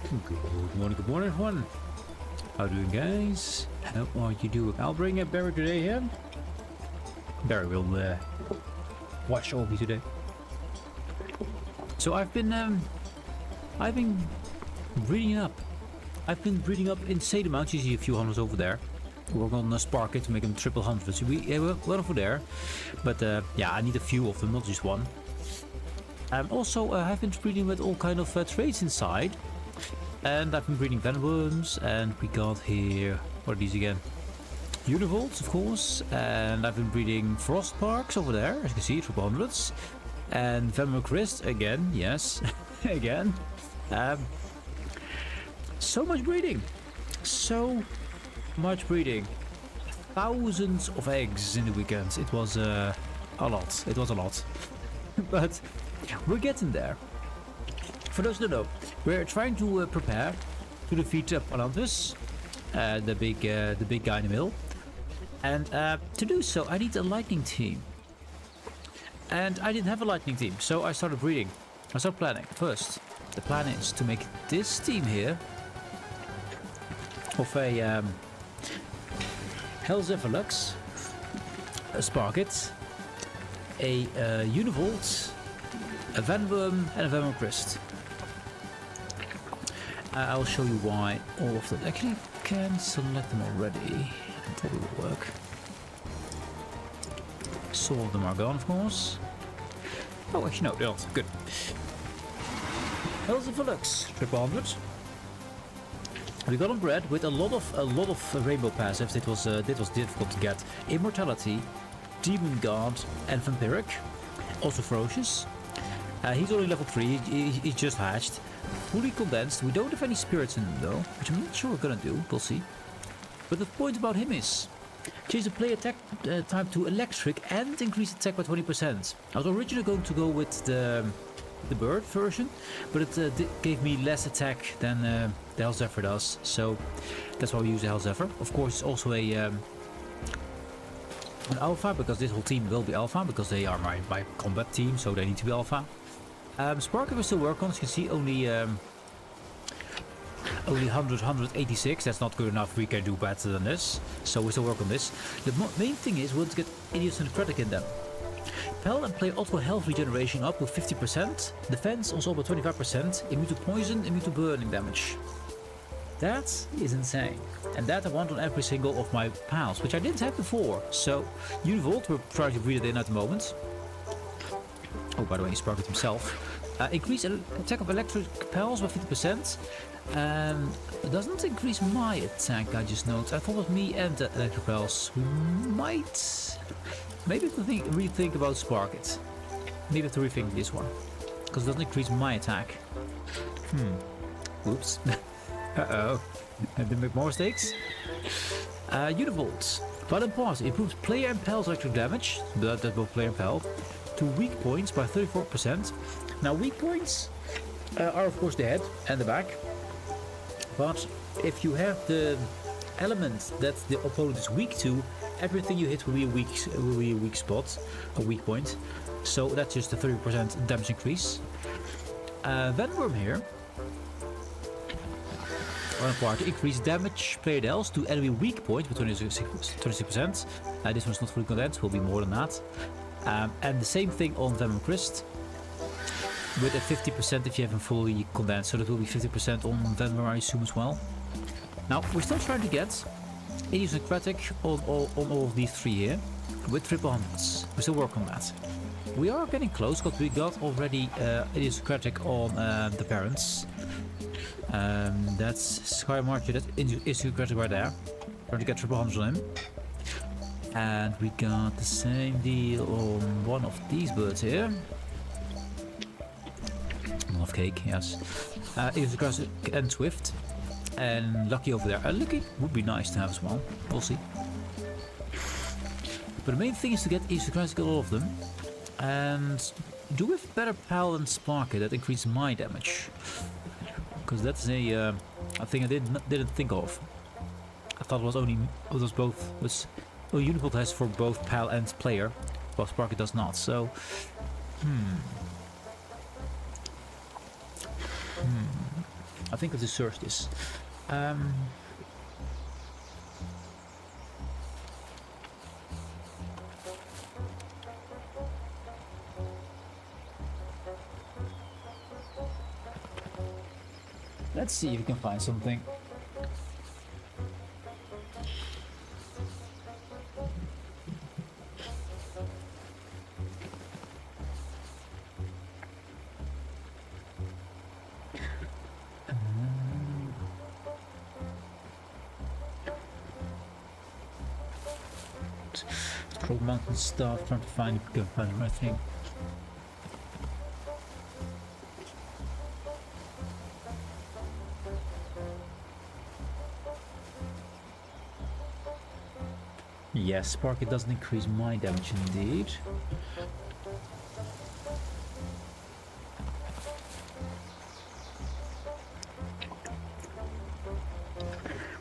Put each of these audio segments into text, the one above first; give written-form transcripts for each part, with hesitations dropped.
Good morning, everyone. How are you doing, guys? How are you doing? I'll bring Barry today here. Barry will watch over me today. So I've been breeding up. I've been breeding up insane amounts. You see a few hundreds over there. We're gonna spark it to make them triple hundreds. We're over there, but yeah, I need a few of them, not just one. Also, I've been breeding with all kind of traits inside, and I've been breeding Venomworms, and we got here, what are these again? Univolts, of course, and I've been breeding Frostparks over there, as you can see, triple hundreds, and Venomcrist again, yes, again. So much breeding, so much breeding. Thousands of eggs in the weekend. It was a lot. It was a lot, but we're getting there. For those who don't know, we're trying to prepare to defeat Palantis, the big guy in the middle. And to do so, I need a lightning team. And I didn't have a lightning team, so I started breeding. I started planning. First, the plan is to make this team here of a Hellzephyrlux, a Sparkit, a Univolt, a Venomworm, and a Venomcrist. I'll show you why all of them. Actually, can select them already. That probably will work. So all of them are gone, of course. Oh, actually no, they're not. Good. Hellzephyrlux, 300. We got them bred with a lot of rainbow passives. It was difficult to get. Immortality, Demon God, and Vampiric. Also ferocious. He's only level 3. He's just hatched. Fully condensed. We don't have any spirits in him though, which I'm not sure we're gonna do. We'll see. But the point about him is change the play attack type to electric and increase attack by 20%. I was originally going to go with the bird version, but it gave me less attack than the Hellzephyr does, so that's why we use the Hellzephyr. Of course, it's also an alpha, because this whole team will be alpha, because they are my combat team, so they need to be alpha. Sparker will still work on, as you can see, only 100, 186. That's not good enough. We can do better than this, so we still work on this. The main thing is we want to get idiosyncratic in them. Pal and play auto health regeneration up with 50%, defense also up with 25%, immune to poison, immune to burning damage. That is insane, and that I want on every single of my pals, which I didn't have before. So Univolt, we're trying to breed it in at the moment. Oh, by the way, he sparked it himself. Increase attack of electric pals by 50%. It doesn't increase my attack, I just noticed. I thought it was me and the electric pals. We might... Maybe have to rethink about Spark It. Maybe have to rethink this one. Because it doesn't increase my attack. Oops. Uh-oh. I didn't make more mistakes. Univolt. Violent Pause improves player and pal's electric damage. That's both player and pal. To weak points by 34%. Now weak points are of course the head and the back. But if you have the element that the opponent is weak to, everything you hit will be a weak spot, a weak point. So that's just a 30% damage increase. Venomworm here. One part increase damage player deals to enemy weak point with 26%. This one's not fully condensed, will be more than that. And the same thing on Venomcrist. With a 50% if you have him fully condensed, so that will be 50% on Venom, I assume, as well. Now, we're still trying to get idiosyncratic on all of these three here, with triple hundreds. We still work on that. We are getting close, because we got already idiosyncratic on the parents. That's Sky Marcher, that's idiosyncratic right there. Trying to get triple hundreds on him. And we got the same deal on one of these birds here. Of cake, yes. Idiosyncratic and Swift. And Lucky over there. Lucky would be nice to have as well. We'll see. But the main thing is to get idiosyncratic all of them. And do with better pal than Sparker that increases my damage. Because that's a thing I didn't think of. I thought it was only Univolt has for both pal and player, while Sparker does not. So I think I have to search this. Let's see if we can find something. Scroll mountain stuff, trying to find if we can find the right thing. Yes, Spark, it doesn't increase my damage indeed.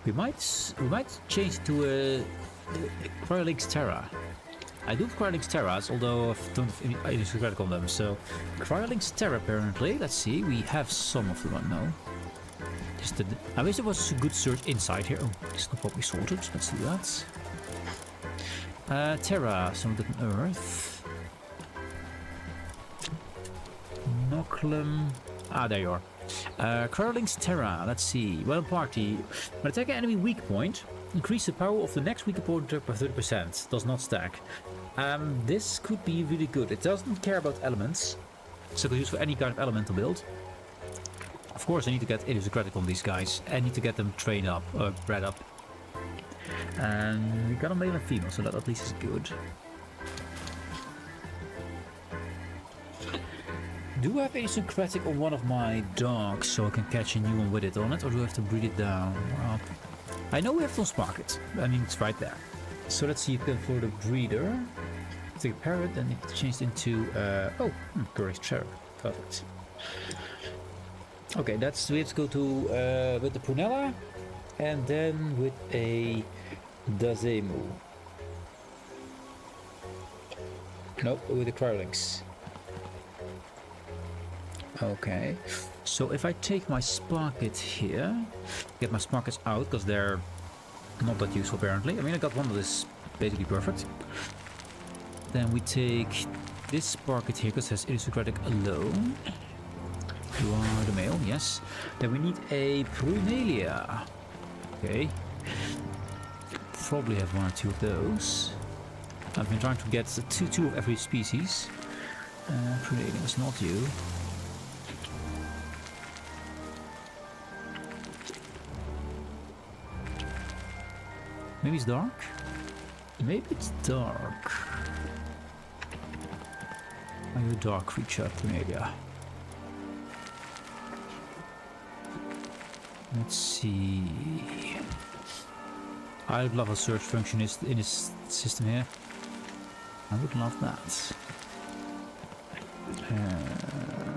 We might change to a Cryolix Terra. I do have Cryolix Terras, although I don't have any credit on them. So Cryolix Terra apparently. Let's see, we have some of them. I know. I wish there was a good search inside here. Oh, this is not properly sorted. Let's do that. Terra, some of the Earth. Noklum. Ah, there you are. Cryolix Terra. Let's see. Well, party. When attack an enemy weak point, increase the power of the next weak point by 30%. Does not stack. This could be really good. It doesn't care about elements, so it can use for any kind of elemental build. Of course, I need to get idiosyncratic on these guys. I need to get them trained up, bred up. And we got a male and female, so that at least is good. Do I have idiosyncratic on one of my dogs so I can catch a new one with it on it, or do I have to breed it down? Well, I know we have to spark it. I mean, it's right there. So let's see if we can for the breeder. Take a parrot, then it changed into Courage Cherub. Perfect. Okay, that's we have to go to with the Prunella, and then with a Dazemu. Nope, with the Cryolix. Okay, so if I take my Sparkit here, get my Sparkits out because they're not that useful apparently. I mean, I got one that is basically perfect. Then we take this Sparkit here because it has idiosyncratic alone. You are the male, yes. Then we need a Prunelia. Okay. Probably have one or two of those. I've been trying to get two of every species. Prunelia is not you. Maybe it's dark? Maybe it's dark. Are you a dark creature, Prunelia? Let's see. I would love a search function in this system here. I would love that.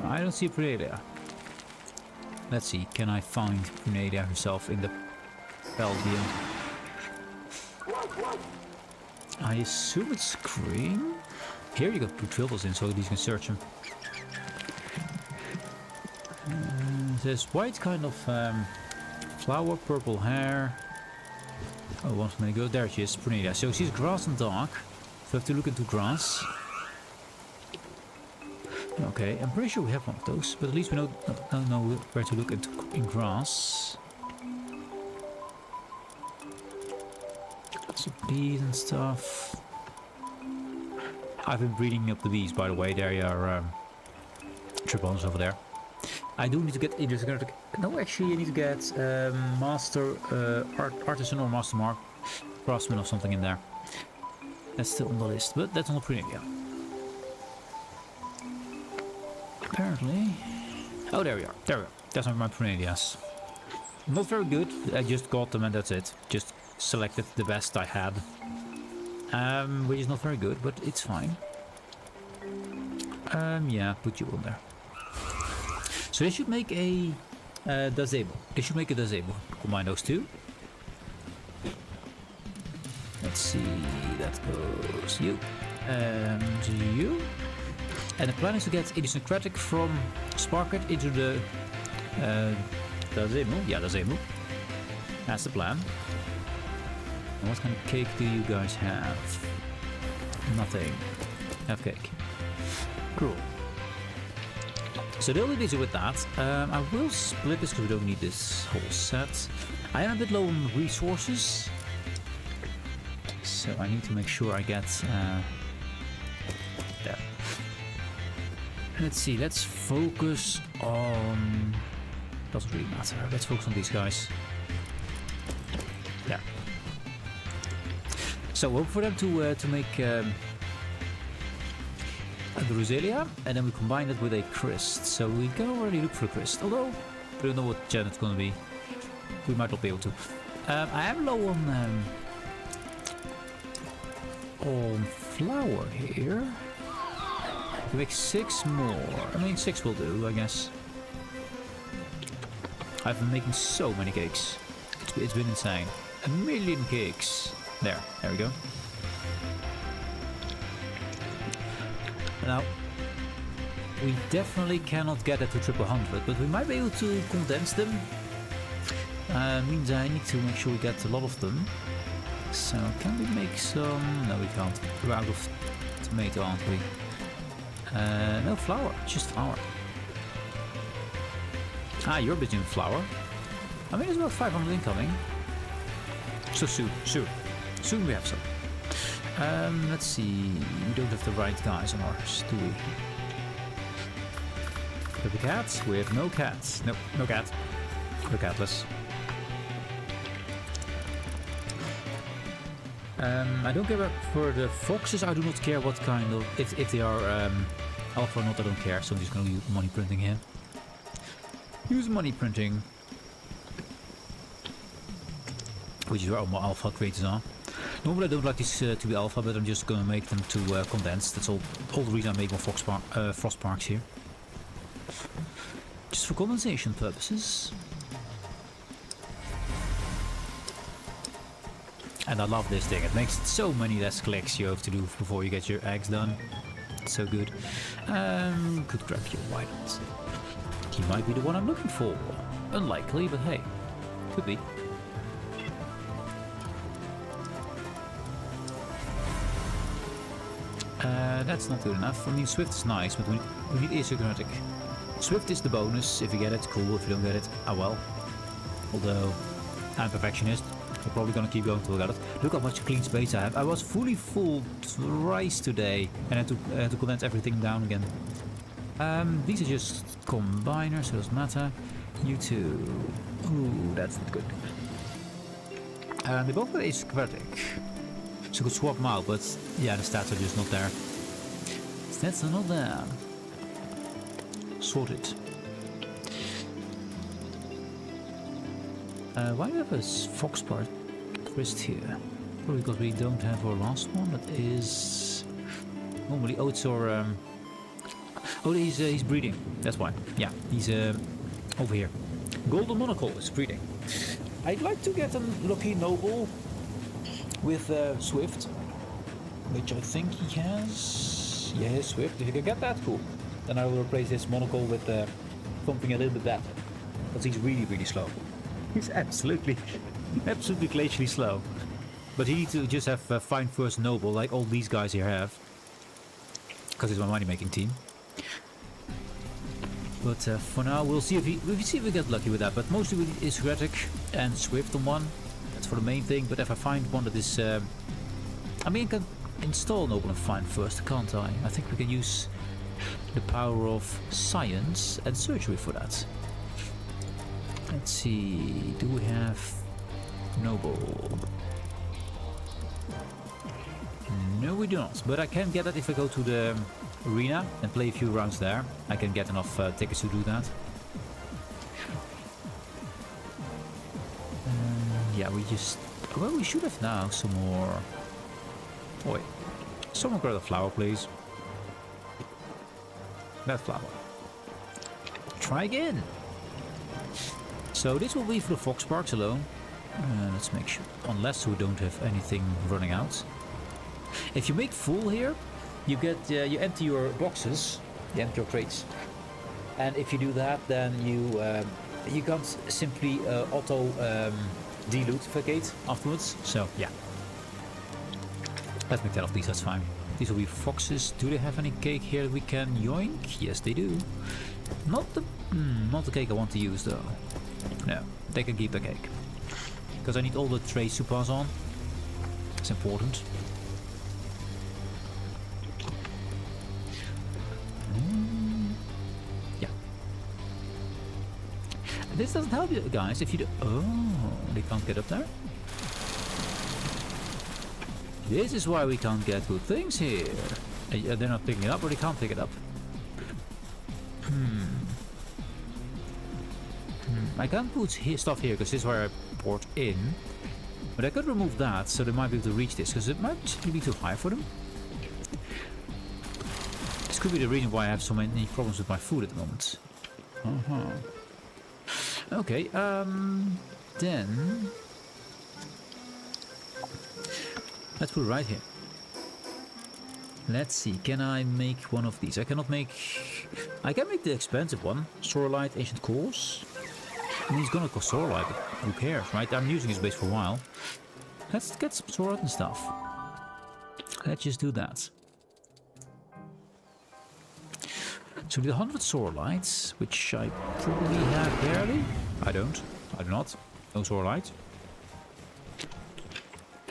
I don't see Prunelia. Let's see, can I find Prunelia herself in the Palworld? I assume it's green. Here you got put filters in so these can search them. There's white kind of flower, purple hair. Oh, one minute ago. There she is, Prunelia. So she's grass and dark. So I have to look into grass. Okay, I'm pretty sure we have one of those, but at least we know where to look in grass. Some bees and stuff. I've been breeding up the bees, by the way. There are tripons over there. I do need to get idiosyncratic. No, actually, I need to get master artisan or master mark craftsman or something in there. That's still on the list, but that's on the Prunelia. Apparently. Oh, there we are. There we are. That's my Prunelias. Not very good. I just got them and that's it. Just selected the best I had. Which is not very good, but it's fine. Yeah, put you on there. So they should make a Dazebo. They should make a Dazebo. Combine those two. Let's see. That goes you and you. And the plan is to get idiosyncratic from Sparkit into the Asmo. Yeah, Asmo. That's the plan. And what kind of cake do you guys have? Nothing. Have cake. Cool. So the only issue with that, I will split this because we don't need this whole set. I am a bit low on resources, so I need to make sure I get there. Let's see, let's focus on... Doesn't really matter, let's focus on these guys. Yeah. So hope for them to make the Roselia, and then we combine it with a crest. So we can already look for a crest, although we don't know what gen it's gonna be. We might not be able to. I am low on flour here. We make 6 more. I mean, 6 will do, I guess. I've been making so many cakes. It's been insane. 1 million cakes. There we go. Now, we definitely cannot get it to 100, but we might be able to condense them. Means I need to make sure we get a lot of them. So, can we make some... No, we can't. We're out of tomato, aren't we? No flour, just flour. Ah, you're busy with flour. I mean, it's about 500 incoming. So soon. Soon we have some. Let's see. We don't have the right guys on ours, do we? We have the cats? We have no cats. Nope, no cat. We're catless. I don't care for the foxes. I do not care what kind of... If they are alpha or not, I don't care. So I'm just going to use money printing here. Use money printing. Which is where all my alpha creators are. Normally I don't like these to be alpha, but I'm just going to make them to condensed. That's all the reason I make more frost parks here. Just for condensation purposes. And I love this thing. It makes so many less clicks you have to do before you get your eggs done. It's so good. Could grab you. Why not? He might be the one I'm looking for. Unlikely, but hey, could be. That's not good enough. I mean, Swift is nice, but we need asynchrotic. Swift is the bonus. If you get it, cool. If you don't get it, oh well. Although, I'm perfectionist. I'm probably gonna keep going till I got it. Look how much clean space I have. I was fully full twice today, and I had to condense everything down again. These are just combiners, so it doesn't matter. You two. Ooh, that's not good. They both got asynchrotic. So I could swap them out, but yeah, the stats are just not there. Stats are not there. Sorted. Why do we have a fox part twist here? Probably because we don't have our last one. That is normally oats or oh, he's breeding. That's why. Yeah, he's over here. Golden Monocle is breeding. I'd like to get a lucky noble with Swift, which I think he has. Yeah, Swift. If you can get that, cool. Then I will replace this monocle with something a little bit better. Because he's really, really slow. He's absolutely glacially slow. But he needs to just have fine first noble, like all these guys here have. Because it's my money-making team. But for now, we'll see if we get lucky with that. But mostly we need Isretic and Swift on one. That's for the main thing. But if I find one that is... I mean, I can install Noble and Fine first, can't I? I think we can use the power of science and surgery for that. Let's see, do we have Noble? No, we do not, but I can get that if I go to the arena and play a few rounds there. I can get enough tickets to do that. Yeah, we just... Well, we should have now some more... Oh, wait. Someone grab a flower, please. That flower. Try again! So this will be for the Fox Parks alone. Let's make sure. Unless we don't have anything running out. If you make full here, you get you empty your boxes, you empty your crates. And if you do that, then you you can't simply auto delucidate afterwards. So yeah, let's make 10 of these. That's fine. These will be foxes. Do they have any cake here that we can yoink? Yes, they do. Not the cake I want to use though. No, they can keep the cake because I need all the trays to pass on. It's important. Yeah. This doesn't help you guys if you do. Oh, they can't get up there. This is why we can't get good things here. They're not picking it up, or they can't pick it up. I can't put stuff here because this is where I poured in. But I could remove that, so they might be able to reach this, because it might simply be too high for them. This could be the reason why I have so many problems with my food at the moment. Okay, then... let's put it right here. Let's see, can I make one of these? I cannot make... I can make the expensive one. Sorlight, Ancient Cores. I mean, it's gonna cost Sorlight, but who cares, right? I'm using his base for a while. Let's get some Sorlight and stuff. Let's just do that. So we need 100 Sorlights, which I probably have barely. I don't. I do not. No Sorlight.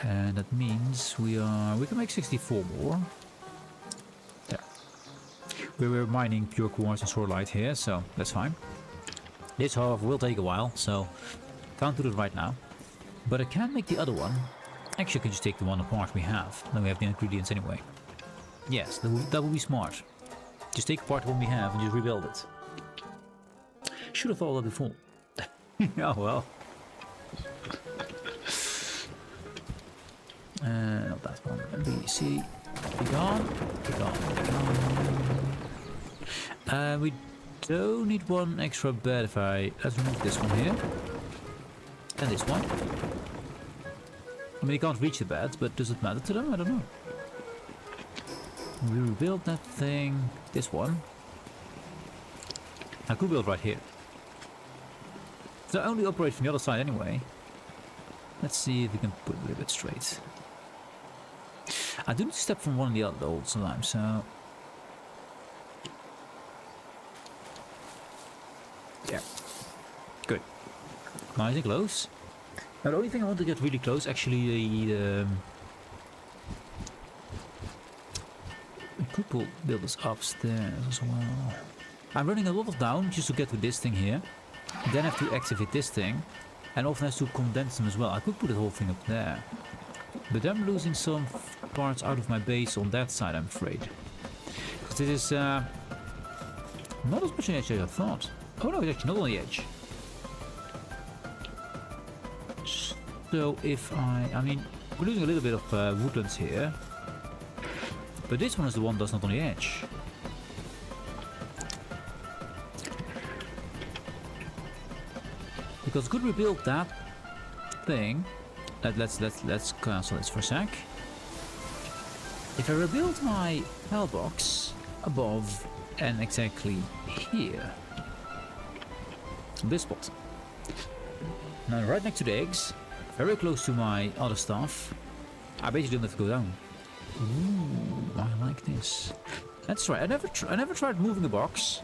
And that means we can make 64 more. There. We're mining pure quartz and Sorlight here, so that's fine. This, however, will take a while, so can't do it right now. But I can make the other one. Actually, I can just take the one apart we have. Then we have the ingredients anyway. Yes, that would be smart. Just take apart the one we have and just rebuild it. Should have thought of that before. Oh well. Not that one. B, C. Be gone. Be gone. Be gone. We don't need one extra bed if I... Let's remove this one here. And this one. I mean, you can't reach the bed, but does it matter to them? I don't know. We rebuild that thing. This one. I could build right here. So I only operate from the other side anyway. Let's see if we can put it a little bit straight. I do need to step from one to the other all the time, so... yeah. Good. Nice and close. Now the only thing I want to get really close, actually, the I could build this upstairs as well. I'm running a lot of down just to get to this thing here. Then I have to activate this thing. And often has to condense them as well. I could put the whole thing up there. But I'm losing some parts out of my base on that side, I'm afraid. Because this is not as much an edge as I thought. Oh no, it's actually not on the edge. So if I mean, we're losing a little bit of woodlands here. But this one is the one that's not on the edge. Because could we build that thing? Let's cancel this for a sec. If I rebuild my mailbox above and exactly here, this spot. Now right next to the eggs, very close to my other stuff. I basically don't have to go down. Ooh, I like this. That's right. I never tried moving a box.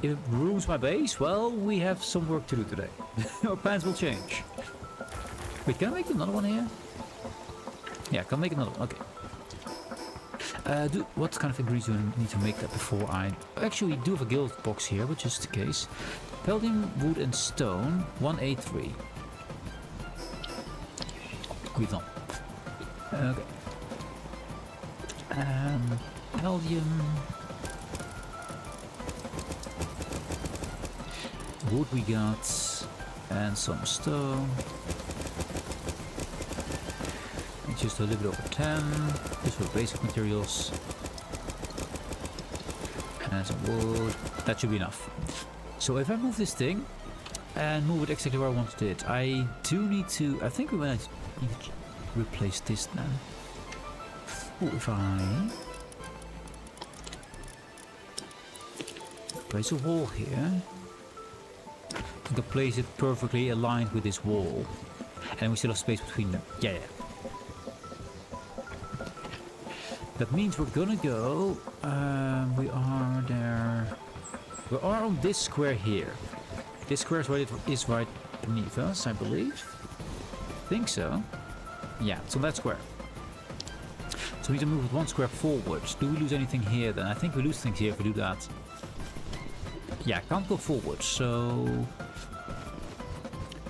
If it ruins my base, well, we have some work to do today. Our plans will change. Wait, can I make another one here? Yeah, I can make another one. Okay. What kind of ingredients do I need to make that before I... Actually, we do have a guild box here, but just in case. Palladium, wood and stone, 183. We've done. Okay. Palladium... wood we got, and some stone. It's just a little bit over 10. These were basic materials. And some wood. That should be enough. So if I move this thing and move it exactly where I wanted it, I do need to... I think we might need to replace this then. Oh, if I place a wall here. We can place it perfectly aligned with this wall. And we still have space between them. Yeah. That means we're gonna go... we are there... We are on this square here. This square is right beneath us, I believe. I think so. Yeah, it's on that square. So we need to move it 1 square forward. Do we lose anything here then? I think we lose things here if we do that. Yeah, can't go forward, so...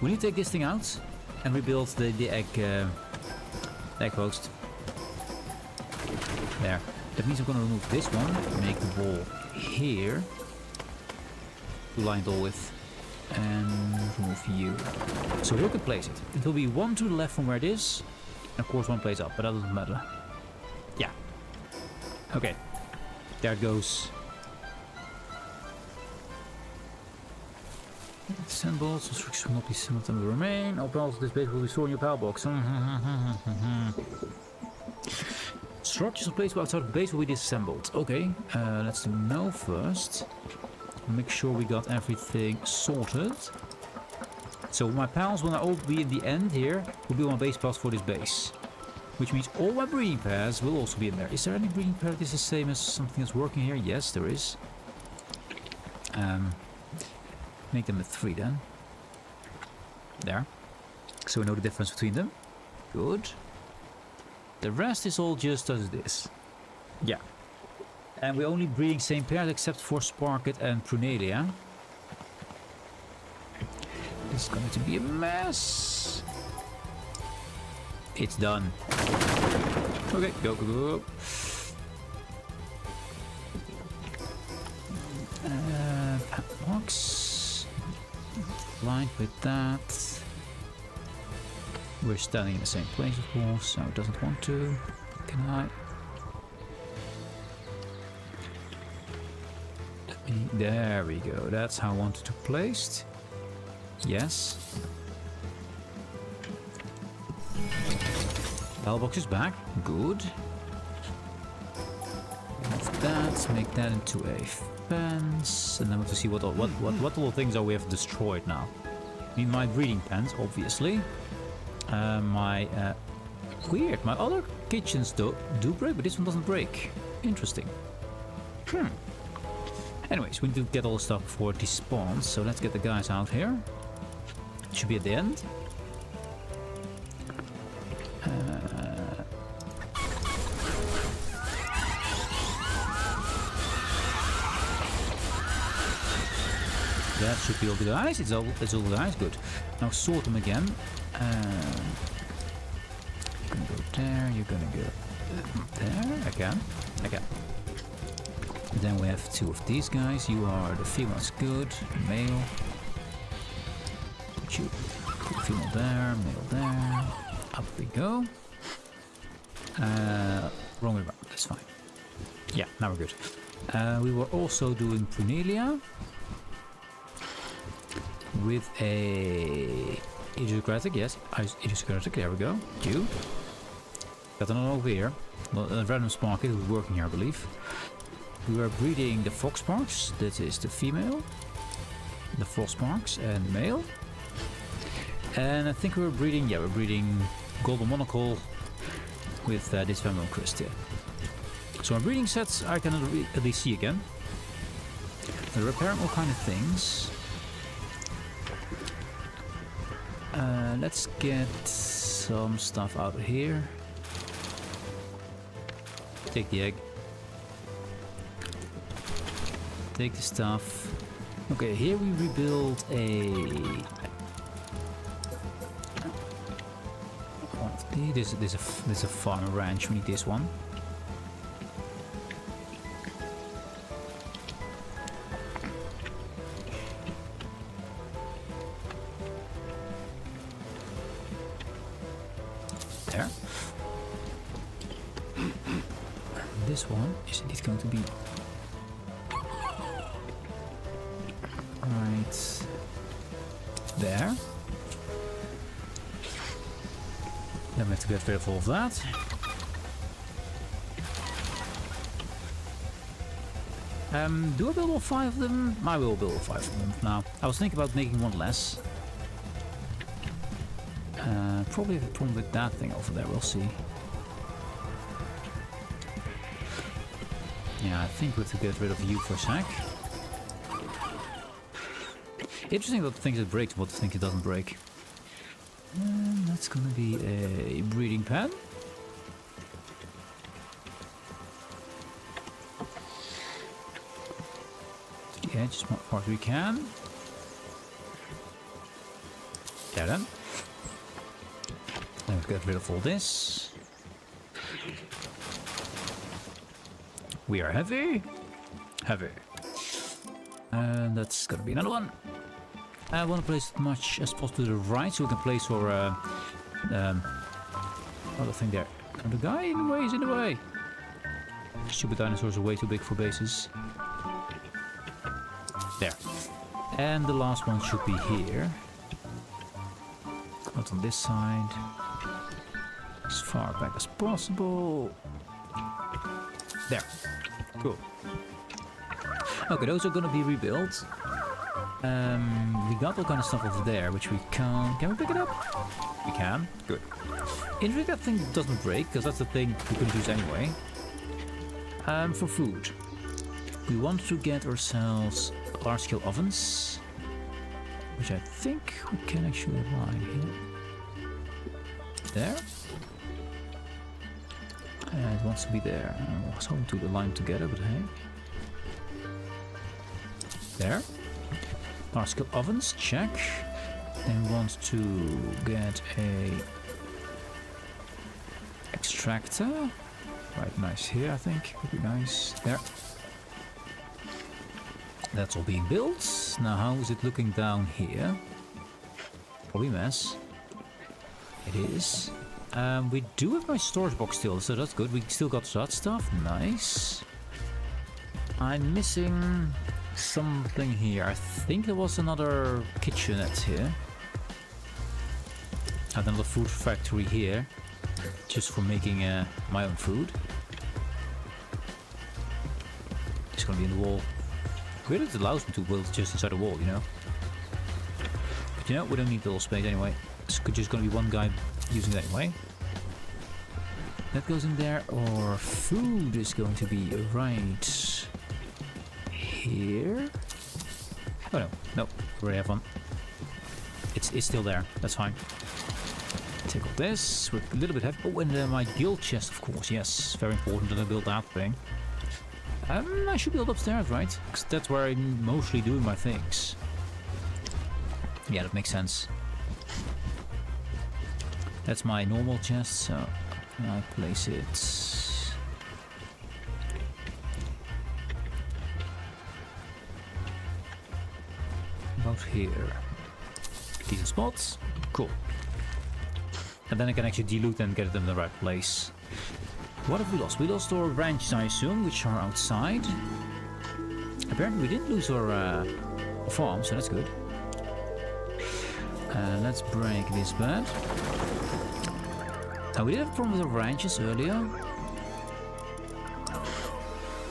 We need to take this thing out and rebuild the egg post. There. That means I'm going to remove this one, make the wall here. Line it all with. And remove you. So we can place it. It will be 1 to the left from where it is. And of course 1 place up, but that doesn't matter. Yeah. Okay. There it goes. Symbols, restrictions will not be sent and will remain. All panels of this base will be stored in your power box. Structures placed outside of the base will be disassembled. Okay, let's do no first. Make sure we got everything sorted. So my pals will now all be in the end here. Will be my base pass for this base. Which means all my breeding pairs will also be in there. Is there any breeding pair that is the same as something that's working here? Yes, there is. Make them a 3 then. There. So we know the difference between them. Good. The rest is all just as this. Yeah. And we're only breeding same pairs except for Sparket and Prunelia. It's going to be a mess. It's done. Okay, go. Box. Lined with that. We're standing in the same place, of course, so it doesn't want to. Can I? There we go. That's how I wanted to place. Yes. Bellbox is back. Good. Move that. Make that into a fence, and then we have to see what little things are we have destroyed now. I mean, my breeding pens, obviously. Weird. My other kitchens do break, but this one doesn't break. Interesting. Anyways, we need to get all the stuff before it despawns, so let's get the guys out here. It should be at the end. That should be all the guys. It's all the guys. Good. Now sort them again. You're gonna go there. You're gonna go there. I can. Then we have 2 of these guys. You are the females. Good. Male. Put you. Put female there. Male there. Up we go. Wrong way around. That's fine. Yeah. Now we're good. We were also doing Prunelia. With a idiosyncratic, yes, idiosyncratic, there we go. You. Got another over here. A random Sparket who's working here, I believe. We were breeding the Foxparks, that is the female. The Frostparks and male. And I think we were breeding, we're breeding Golden Monocle with this feminine crest here. So my breeding sets I can at least see again. They're repairing all kind of things. Let's get some stuff out of here. Take the egg. Take the stuff. Okay, here we rebuild This is a farm ranch. We need this one. There. This one is indeed going to be right there. Then we have to get rid of all of that. Do I build all 5 of them? I will build all 5 of them now. I was thinking about making one less. Probably have a problem with that thing over there, we'll see. Yeah, I think we have to get rid of you for a sec. Interesting about the things that break and what the things it doesn't break. That's gonna be a breeding pen. Yeah, just as far as we can. There then. Let's get rid of all this. We are heavy. Heavy. And that's gonna be another one. I want to place as much as possible to the right so we can place our other thing there. And the guy in the way is in the way. Stupid dinosaurs are way too big for bases. There. And the last one should be here. Out on this side. As far back as possible. There. Cool. Okay, those are gonna be rebuilt. We got all kind of stuff over there, which we can't... Can we pick it up? We can. Good. Interesting that thing doesn't break, because that's the thing we could use anyway. For food. We want to get ourselves large-scale ovens. Which I think we can actually line here. There. And it wants to be there. I was hoping to align together, but hey. There. Large scale ovens, check. Then we want to get a extractor. Right, nice here, I think. Would be nice. There. That's all being built. Now, how is it looking down here? Probably a mess. It is. We do have my storage box still, so that's good. We still got that stuff. Nice. I'm missing something here. I think there was another kitchenette here. And another food factory here. Just for making my own food. It's gonna be in the wall. Really, it allows me to build just inside the wall, you know. But you know, we don't need the little space anyway. It's just gonna be one guy using it anyway. That goes in there, or food is going to be right here. Oh no, no, we already have one. It's still there, that's fine. Take all this, we're a little bit heavy. Oh, and my guild chest, of course, yes. Very important that I build that thing. I should build upstairs, right? Because that's where I'm mostly doing my things. Yeah, that makes sense. That's my normal chest, so I place it about here. Decent spots. Cool. And then I can actually dilute and get it in the right place. What have we lost? We lost our branches, I assume, which are outside. Apparently we didn't lose our farm, so that's good. Let's break this bed. Now, we did have a problem with our branches earlier.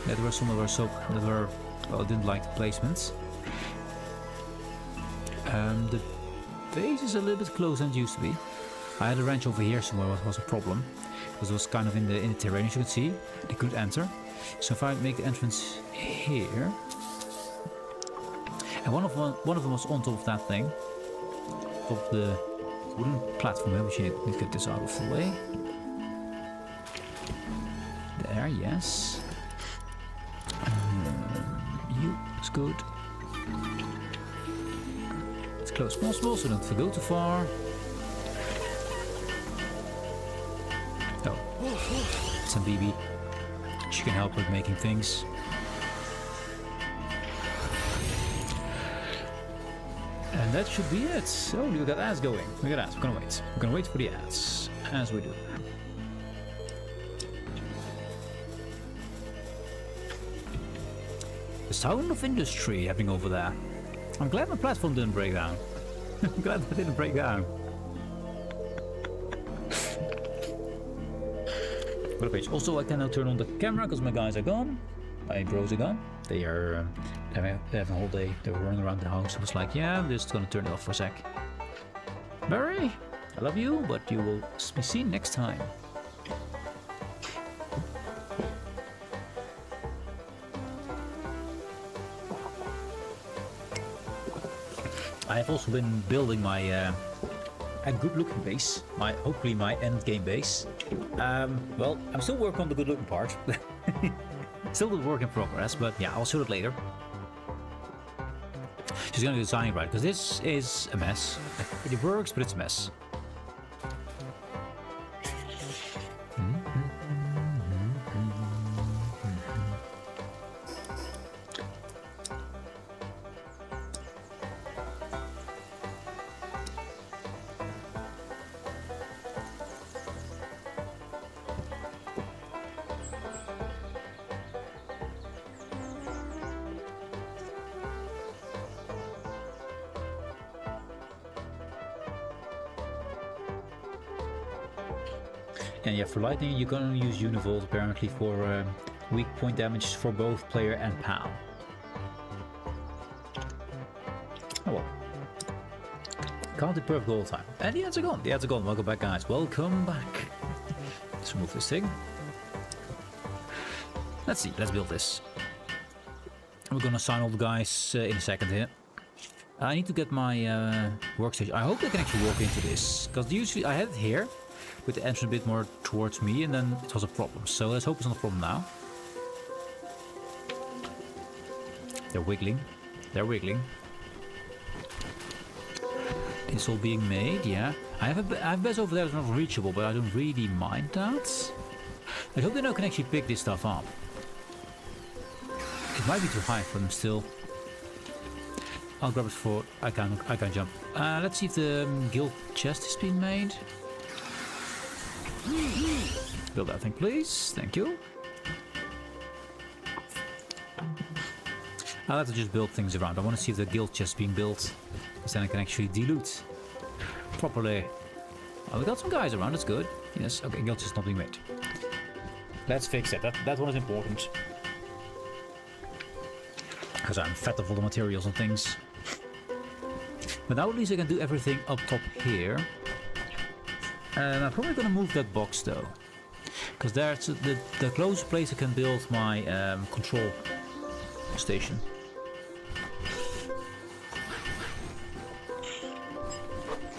Yeah, there were some that were well, didn't like the placements. The base is a little bit closer than it used to be. I had a ranch over here somewhere, what was a problem. Because it was kind of in the terrain, as you can see. They couldn't enter. So if I make the entrance here. And one of them was on top of that thing. Top of the wooden platform here, which you need to get this out of the way. There, yes. You, it's good. As close as possible, so don't go too far. Oh, some BB. She can help with making things. And that should be it. Oh, look at ads going. Look at that. We're gonna wait. We're gonna wait for the ads, as we do. The sound of industry happening over there. I'm glad my platform didn't break down. I'm glad it didn't break down. What a page. Also, I can now turn on the camera because my guys are gone. My bros are gone. They are having a whole day. They were running around the house. I was like, yeah, I'm just gonna turn it off for a sec. Barry, I love you, but you will be seen next time. I have also been building my a good-looking base. Hopefully my end game base. Well, I'm still working on the good-looking part. Still a work in progress, but yeah, I'll show it later. Just gonna design it right, because this is a mess. It works, but it's a mess. And yeah, for lightning you can only use Univolt apparently for weak point damage for both player and PAL. Oh well. Can't be perfect all the time. And the ads are gone. The ads are gone. Welcome back, guys. Welcome back. Let's remove this thing. Let's see. Let's build this. We're gonna assign all the guys in a second here. I need to get my workstation. I hope they can actually walk into this, because usually I had it here with the entrance a bit more towards me, and then it was a problem. So let's hope it's not a problem now. They're wiggling. They're wiggling. It's all being made, yeah. I have beds over there that's not reachable, but I don't really mind that. I hope they now can actually pick this stuff up. It might be too high for them still. I'll grab it for... I can't jump. Let's see if the guild chest is being made. Build that thing, please. Thank you. I'll have to just build things around. I want to see if the guild chest is being built, because then I can actually dilute properly. Oh, we got some guys around. That's good. Yes. Okay, guild chest not being made. Let's fix it. That one is important. Because I'm fat of all the materials and things. But now at least I can do everything up top here. I'm probably going to move that box though. Because that's the closest place I can build my control station.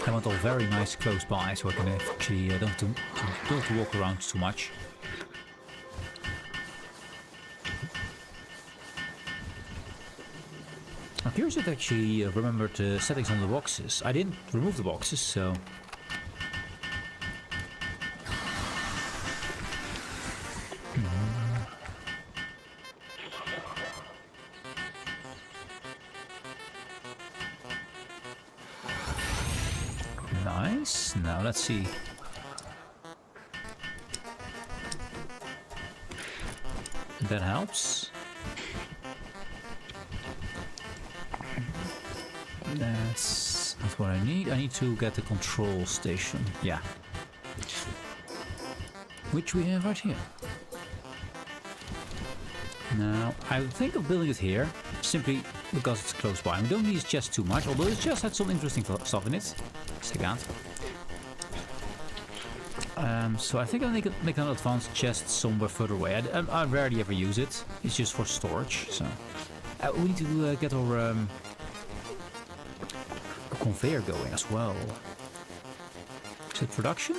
I want all very nice close by, so I can actually don't have to walk around too much. I'm curious if I actually remembered the settings on the boxes. I didn't remove the boxes, so... Nice. Now let's see. That helps. That's what I need. I need to get the control station. Yeah. Which we have right here. Now, I think of building it here, simply because it's close by. We don't need this chest too much, although this chest had some interesting stuff in it. Second. So I think I'll make an advanced chest somewhere further away. I rarely ever use it. It's just for storage. So we need to get our conveyor going as well. Is it production?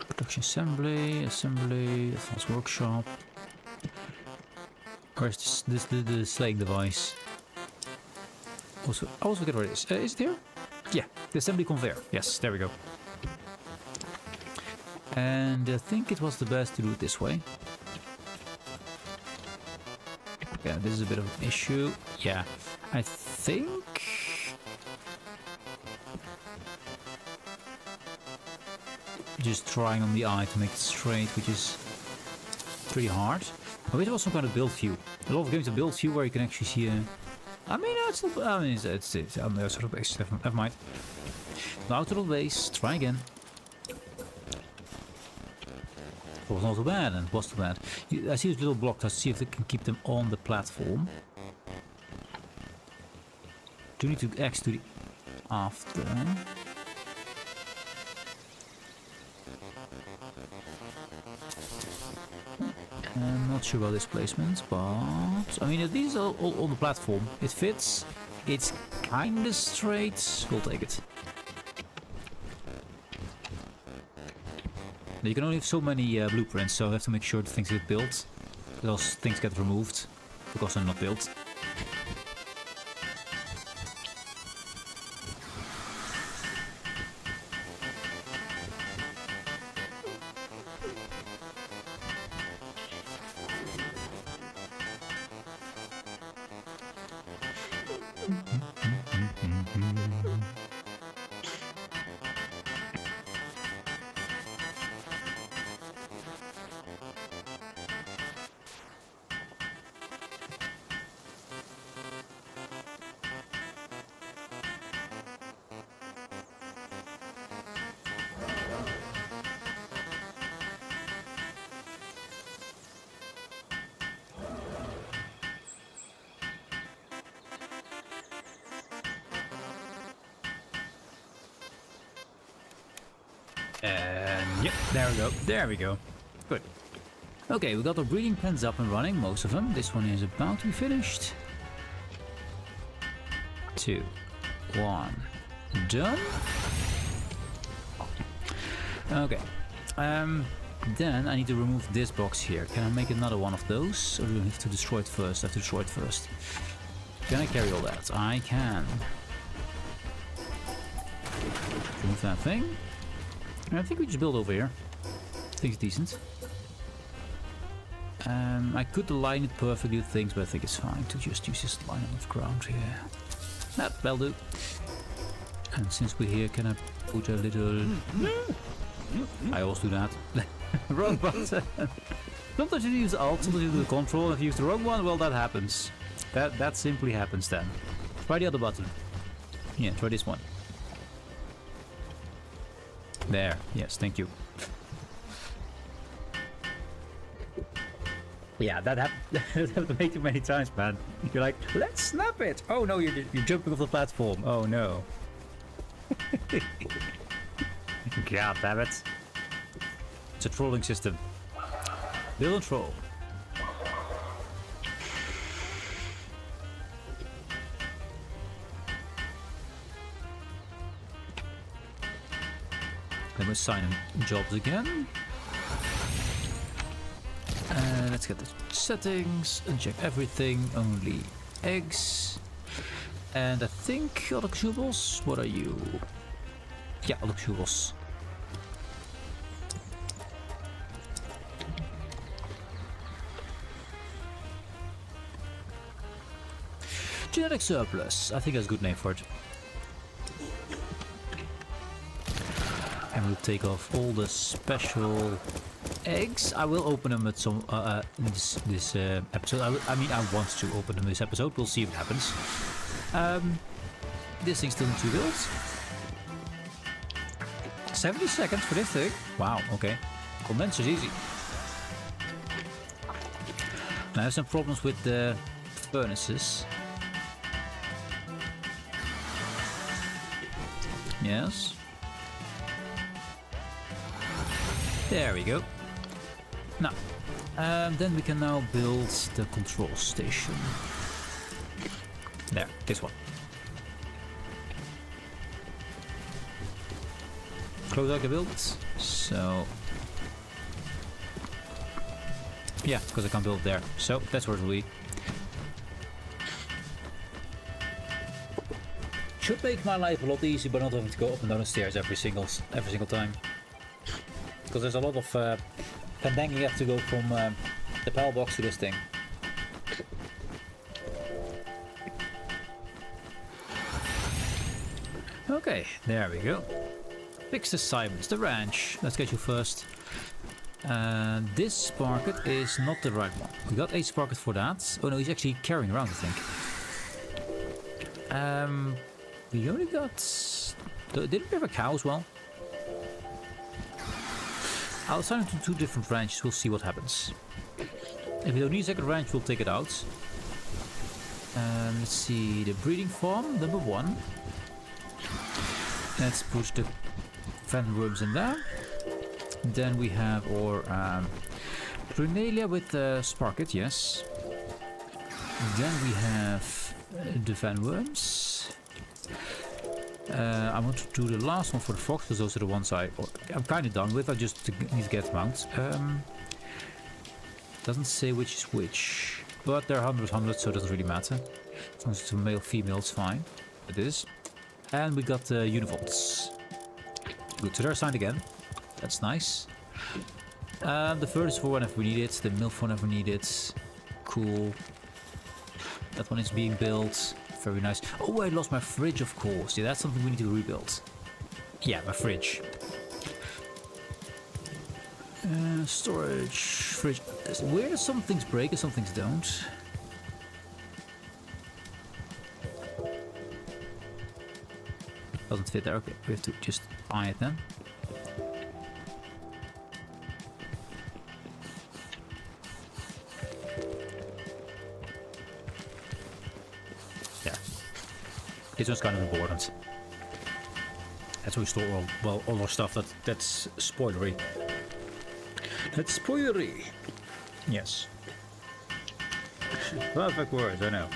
Production assembly, advanced workshop. Where's the slaying device? Also, I always forget where it is. Is it here? Yeah, the assembly conveyor. Yes, there we go. And I think it was the best to do it this way. Yeah, this is a bit of an issue. Yeah, I think... Just trying on the eye to make it straight, which is pretty hard. But we have also got a build view. A lot of games have build view where you can actually see a... I mean, it's not... I mean, it's on the outer base. Never mind. The outer base. Try again. It was not too bad, and it was too bad. I see these little blocks. Let's see if they can keep them on the platform. Do need to X to the after. I'm not sure about this placement, but I mean, these are all on the platform. It fits. It's kind of straight. We'll take it. You can only have so many blueprints, so I have to make sure that things get built. Else things get removed because they're not built. And yep, there we go. There we go. Good. Okay, we got the breeding pens up and running, most of them. This one is about to be finished. 2, 1, done. Okay. Then I need to remove this box here. Can I make another one of those? Or do I have to destroy it first? I have to destroy it first. Can I carry all that? I can. Remove that thing. I think we just build over here. I think it's decent. I could align it perfectly with things, but I think it's fine to just use this line of ground here. That'll do. And since we're here, can I put a little... I always do that. Wrong button. Sometimes you use Alt, sometimes you do the Control. If you use the wrong one, well, that happens. That simply happens then. Try the other button. Yeah, try this one. There. Yes, thank you. Yeah, that happened to make too many times, man. You're like, let's snap it. Oh no, you're jumping off the platform. Oh no. God damn it. It's a trolling system. Build and troll. Then we assign them jobs again. Let's get the settings and check everything. Only eggs. And I think other consumables. What are you? Yeah, other consumables. Genetic surplus. I think that's a good name for it. And we'll take off all the special eggs. I will open them at some this episode. I mean, I want to open them this episode. We'll see if it happens. This thing still needs to be built. 70 seconds for this thing. Wow. Okay. Condenser's easy. I have some problems with the furnaces. Yes. There we go. Now, then we can now build the control station. There, this one. Close out the build. So, yeah, because I can't build there. So that's where it will be. Should make my life a lot easier, but not having to go up and down the stairs every single time. Because there's a lot of pending you have to go from the power box to this thing. Okay, there we go. Fixed assignments, the ranch. Let's get you first. This sparket is not the right one. We got a sparket for that. Oh no, he's actually carrying around, I think. We only got... Didn't we have a cow as well? I'll assign it to 2 different ranches, we'll see what happens. If we don't need a second ranch, we'll take it out. Let's see, the breeding farm, number 1. Let's push the fan worms in there. Then we have our Brunalia with Sparket, yes. Then we have the fan worms. I want to do the last one for the fox, because those are the ones I'm kind of done with. I just need to get them out. Doesn't say which is which, but they're 100, so it doesn't really matter. As long as it's a male, female, it's fine. It is. And we got the univolts. Good, so they're assigned again. That's nice. The furnace for whenever we need it. The mill for whenever we need it. Cool. That one is being built. Very nice. Oh, I lost my fridge, of course. Yeah, that's something we need to rebuild. Yeah, my fridge. Storage. Fridge. It's weird that some things break and some things don't. Doesn't fit there. Okay, we have to just buy it then. This one's kind of important. That's where we store all our stuff that's spoilery. That's spoilery. Yes. Perfect words, I know.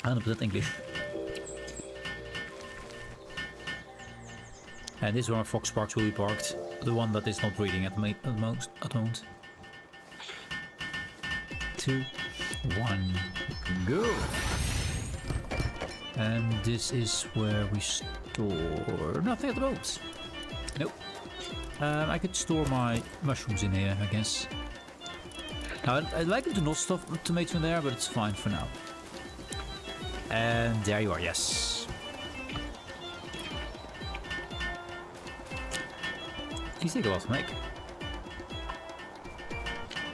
100% English. And this is where our fox parks will be parked. The one that is not breeding at the moment. 2, 1, go! And this is where we store nothing at the moment. Nope. I could store my mushrooms in here, I guess. Now, I'd like them to not stuff tomatoes in there, but it's fine for now. And there you are, yes. These take a lot to make.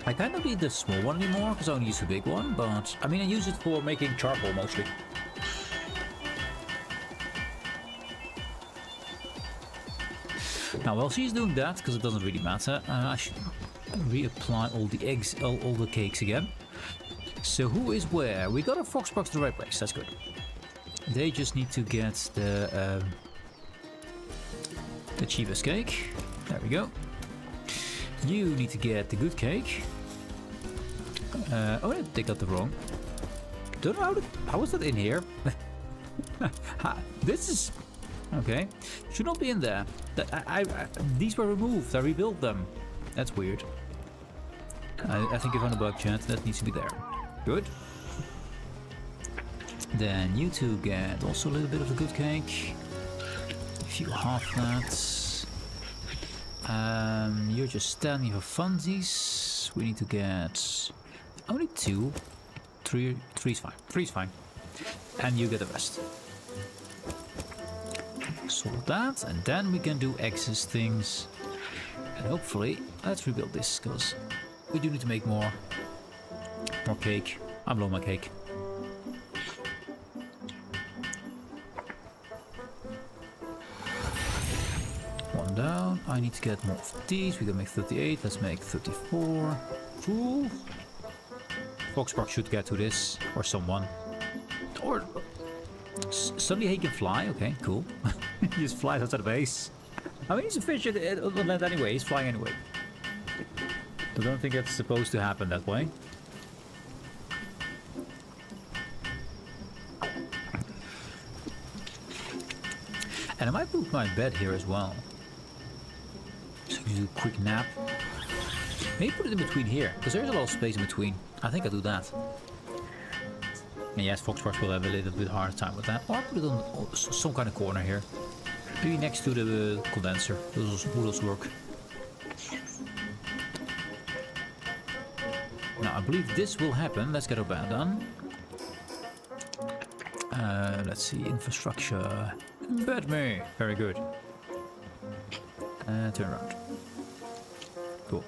I kind of need the small one anymore, because I only use the big one, but I mean, I use it for making charcoal mostly. Now, while she's doing that, because it doesn't really matter, I should reapply all the eggs, all the cakes again. So who is where? We got our fox box to the right place, that's good. They just need to get the cheapest cake. There we go. You need to get the good cake. Oh, they got the wrong. Don't know how was that in here? This is okay. Should not be in there. These were removed. I rebuilt them. That's weird. I think if on a bug chat, that needs to be there. Good. Then you two get also a little bit of the good cake. If you half that. You're just standing for funsies. We need to get only 2. 3 is fine. 3 is fine. And you get the rest. Solve that, and then we can do excess things. And hopefully, let's rebuild this, because we do need to make more cake. I'm low on my cake. One down. I need to get more of these. We can make 38. Let's make 34. Cool. Foxpark should get to this, or someone. Or suddenly he can fly. Okay, cool. He just flies outside the base. I mean, he's a fish on land anyway. He's flying anyway. I don't think it's supposed to happen that way. And I might put my bed here as well. So you do a quick nap. Maybe put it in between here, because there's a lot of space in between. I think I'll do that. And yes, Foxparks will have a little bit harder time with that. Or I'll put it on some kind of corner here. Maybe next to the condenser. Those work. Now, I believe this will happen. Let's get our band done. Let's see, infrastructure. Embed me. Very good. Turn around. Cool.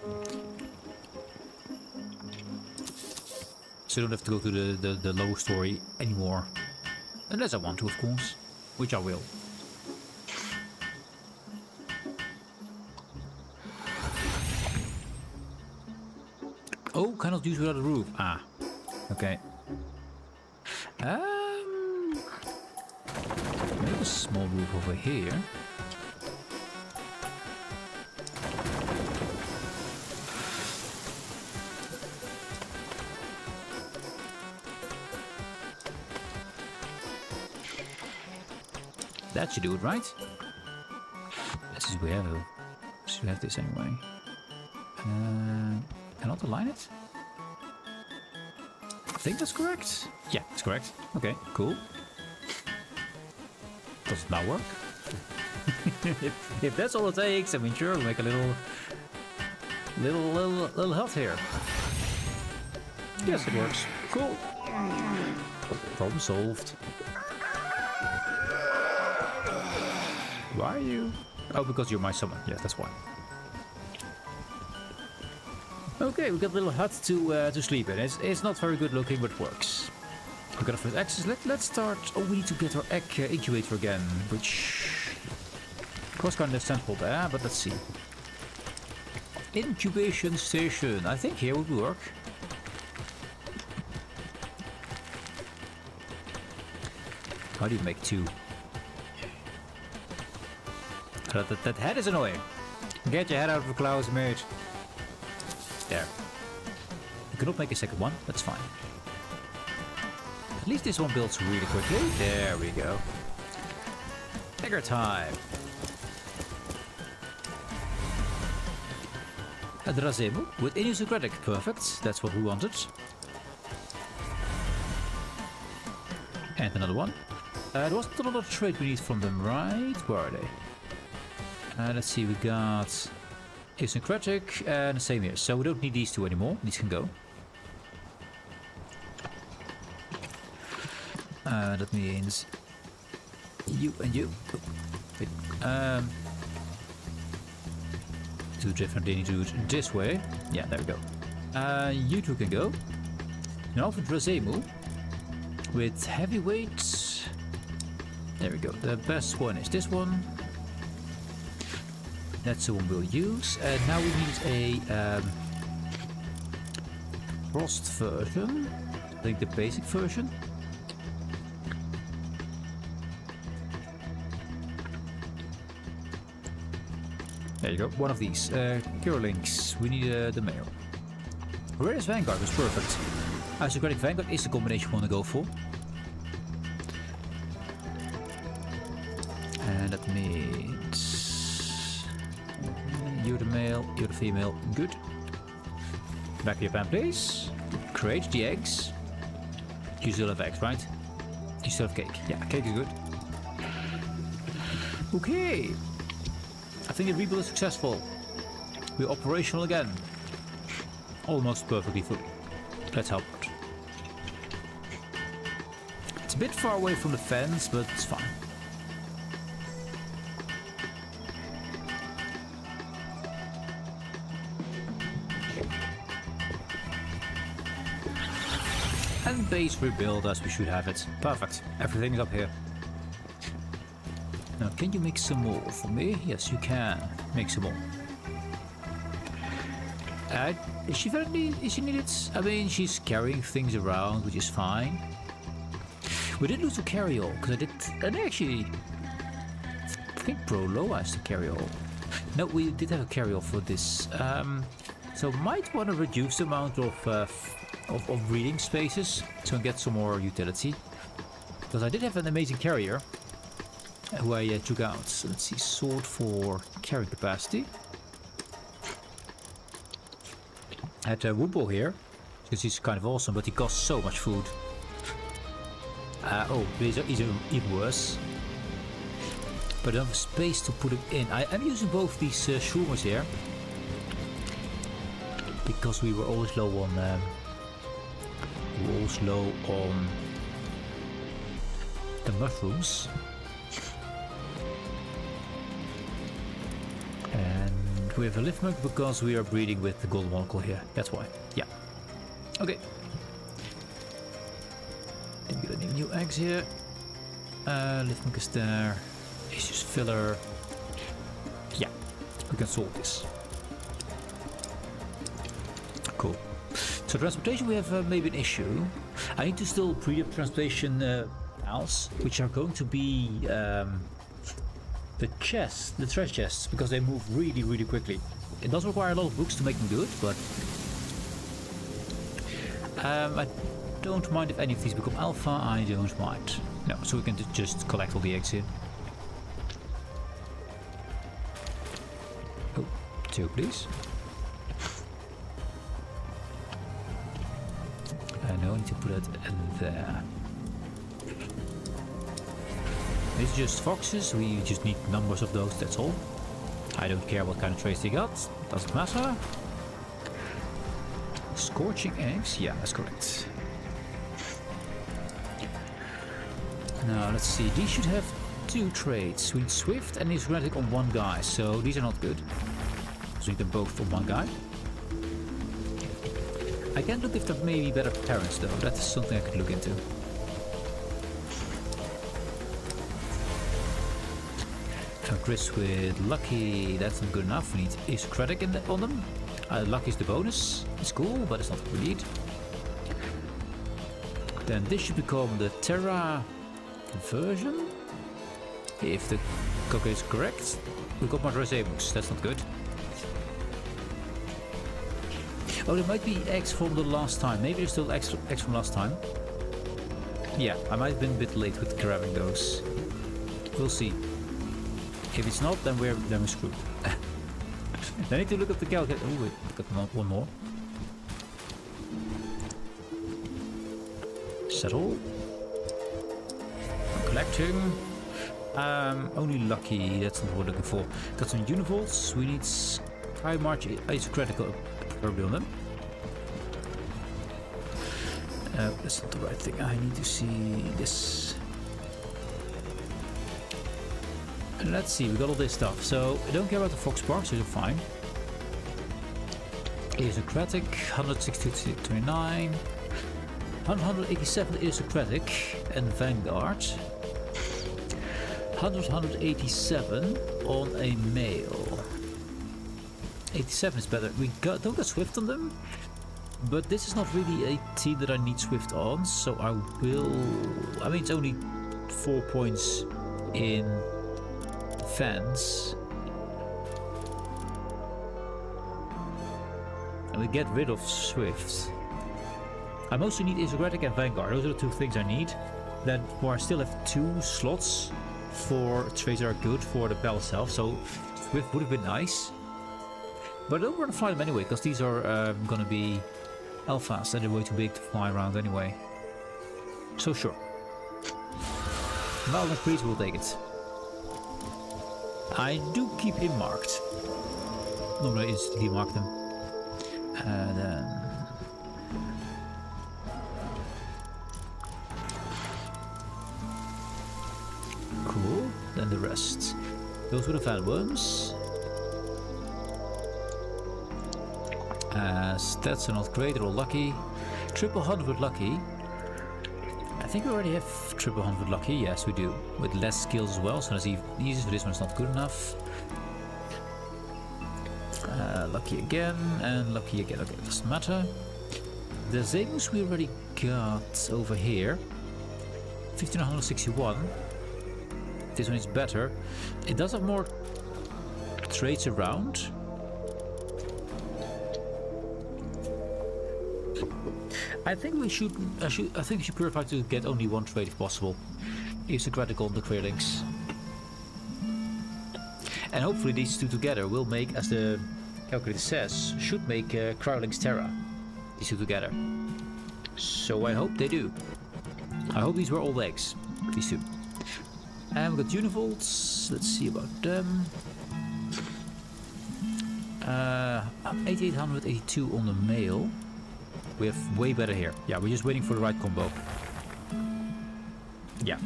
So you don't have to go to the lower story anymore. Unless I want to, of course. Which I will. Oh, cannot use without a roof. Ah, okay. Make a small roof over here. That should do it, right? This is we have this anyway. Cannot align it? I think that's correct. Yeah, it's correct. Okay, cool. Does it not work? if that's all it takes, I mean, sure, we'll make a little health here. Yes, it works. Cool. Problem solved. Why are you? Oh, because you're my summon. Yeah, that's why. Okay, we got a little hut to sleep in. It's not very good looking, but works. We got a first access. Let's start. Oh, we need to get our egg incubator again, which was kind of understandable there. But let's see. Incubation station. I think here would work. How do you make two? That head is annoying. Get your head out of the clouds, mate. There. You cannot make a second one. That's fine. At least this one builds really quickly. There we go. Bigger time. A Drazemu with idiosyncratic. Perfect. That's what we wanted. And another one. There wasn't a lot of trade we need from them, right? Where are they? Let's see, we got idiosyncratic and the same here. So we don't need these two anymore. These can go. That means you and you. Wait, two different, they need to do it this way. Yeah, there we go. You two can go. Now for Drazemu with heavyweight. There we go. The best one is this one. That's the one we'll use. And now we need a frost version. I think the basic version. There you go. One of these. Curlinks. We need the male. Where is Vanguard? Was perfect. Isocratic Vanguard is the combination we want to go for. And that means you're the male, you're the female. Good. Back to your pan, please. Create the eggs. You still have eggs, right? You still have cake. Yeah, cake is good. Okay. I think the rebuild is successful. We're operational again. Almost perfectly fully. Let's help it. It's a bit far away from the fence, but it's fine. And base rebuild as we should have it. Perfect. Everything is up here. Now, can you make some more for me? Yes, you can. Make some more. Is she very is she needed? I mean, she's carrying things around, which is fine. We did lose a carry-all, because I did... And actually... I think Proloa has the carry-all. No, we did have a carry-all for this. So might want to reduce the amount of breeding spaces to get some more utility. Because I did have an amazing carrier who I took out. So let's see, sword for carrying capacity. I had Wumpo here, because he's kind of awesome, but he costs so much food. Oh, he's even worse. But I don't have space to put him in. I'm using both these shroomers here. Because we were always low on... the mushrooms. And we have a lift mug because we are breeding with the golden monocle here. That's why. Yeah. Okay. Then we got any new eggs here. Lift mug is there. It's just filler. Yeah. We can solve this. Cool. So transportation, we have maybe an issue. I need to still breed up transportation pals, which are going to be the treasure chests, because they move really, really quickly. It does require a lot of books to make them good, but I don't mind if any of these become alpha. I don't mind. No, so we can just collect all the eggs here. Oh, 2 please. No, I need to put it there. It's just foxes, we just need numbers of those, that's all. I don't care what kind of traits they got, doesn't matter. Scorching eggs, yeah, that's correct. Now, let's see, these should have 2 traits. We need Swift and Isochromatic on one guy, so these are not good. So we need them both on one guy. I can look if there may be better parents though, that's something I could look into. Chris with Lucky, that's not good enough. We need Isocratic on them. Lucky's the bonus. It's cool, but it's not what we need. Then this should become the Terra version. If the calculation is correct. We got Madrazemus, that's not good. Oh, there might be eggs from the last time. Maybe there's still eggs from last time. Yeah, I might have been a bit late with grabbing those. We'll see. If it's not, then we're screwed. I need to look up the calculator. Oh wait, look at one more. Settle. I'm collecting. Only Lucky, that's not what we're looking for. Got some Univolts. We need Sky March Isocratical preferably on them. That's not the right thing. I need to see this. Let's see, we got all this stuff. So I don't care about the Fox Park, so you're fine. Isocratic, 162-29. 187 Isocratic and Vanguard. 187 on a male. 87 is better. We don't get Swift on them, but this is not really a team that I need Swift on, so I will. I mean, it's only 4 points in defense, and we get rid of Swift. I mostly need Isocratic and Vanguard. Those are the 2 things I need. Then, I still have 2 slots for traits that are good for the bell itself. So Swift would have been nice. But I don't want to fly them anyway, because these are going to be alphas and they're way too big to fly around anyway. So sure. Malden Priest will take it. I do keep him marked. Normally I instantly mark them. And then... Cool. Then the rest. Those were the Vanworms. Stats are not great, they're all lucky. Triple 100 lucky. I think we already have triple 100 lucky. Yes, we do. With less skills as well, so that's even easier. For this one, it's not good enough. Lucky again, and lucky again. Okay, doesn't matter. The Zemus we already got over here. 1561. This one is better. It does have more traits around. I think we should. I think we should purify to get only 1 trait if possible. Isocratical on the Krillings. And hopefully these 2 together will make, as the calculator says, should make Crowling's Terra. These 2 together. So I hope they do. I hope these were all eggs. These 2. And we've got Univolts. Let's see about them. 8882 on the male. We have way better here. Yeah, we're just waiting for the right combo. Yeah.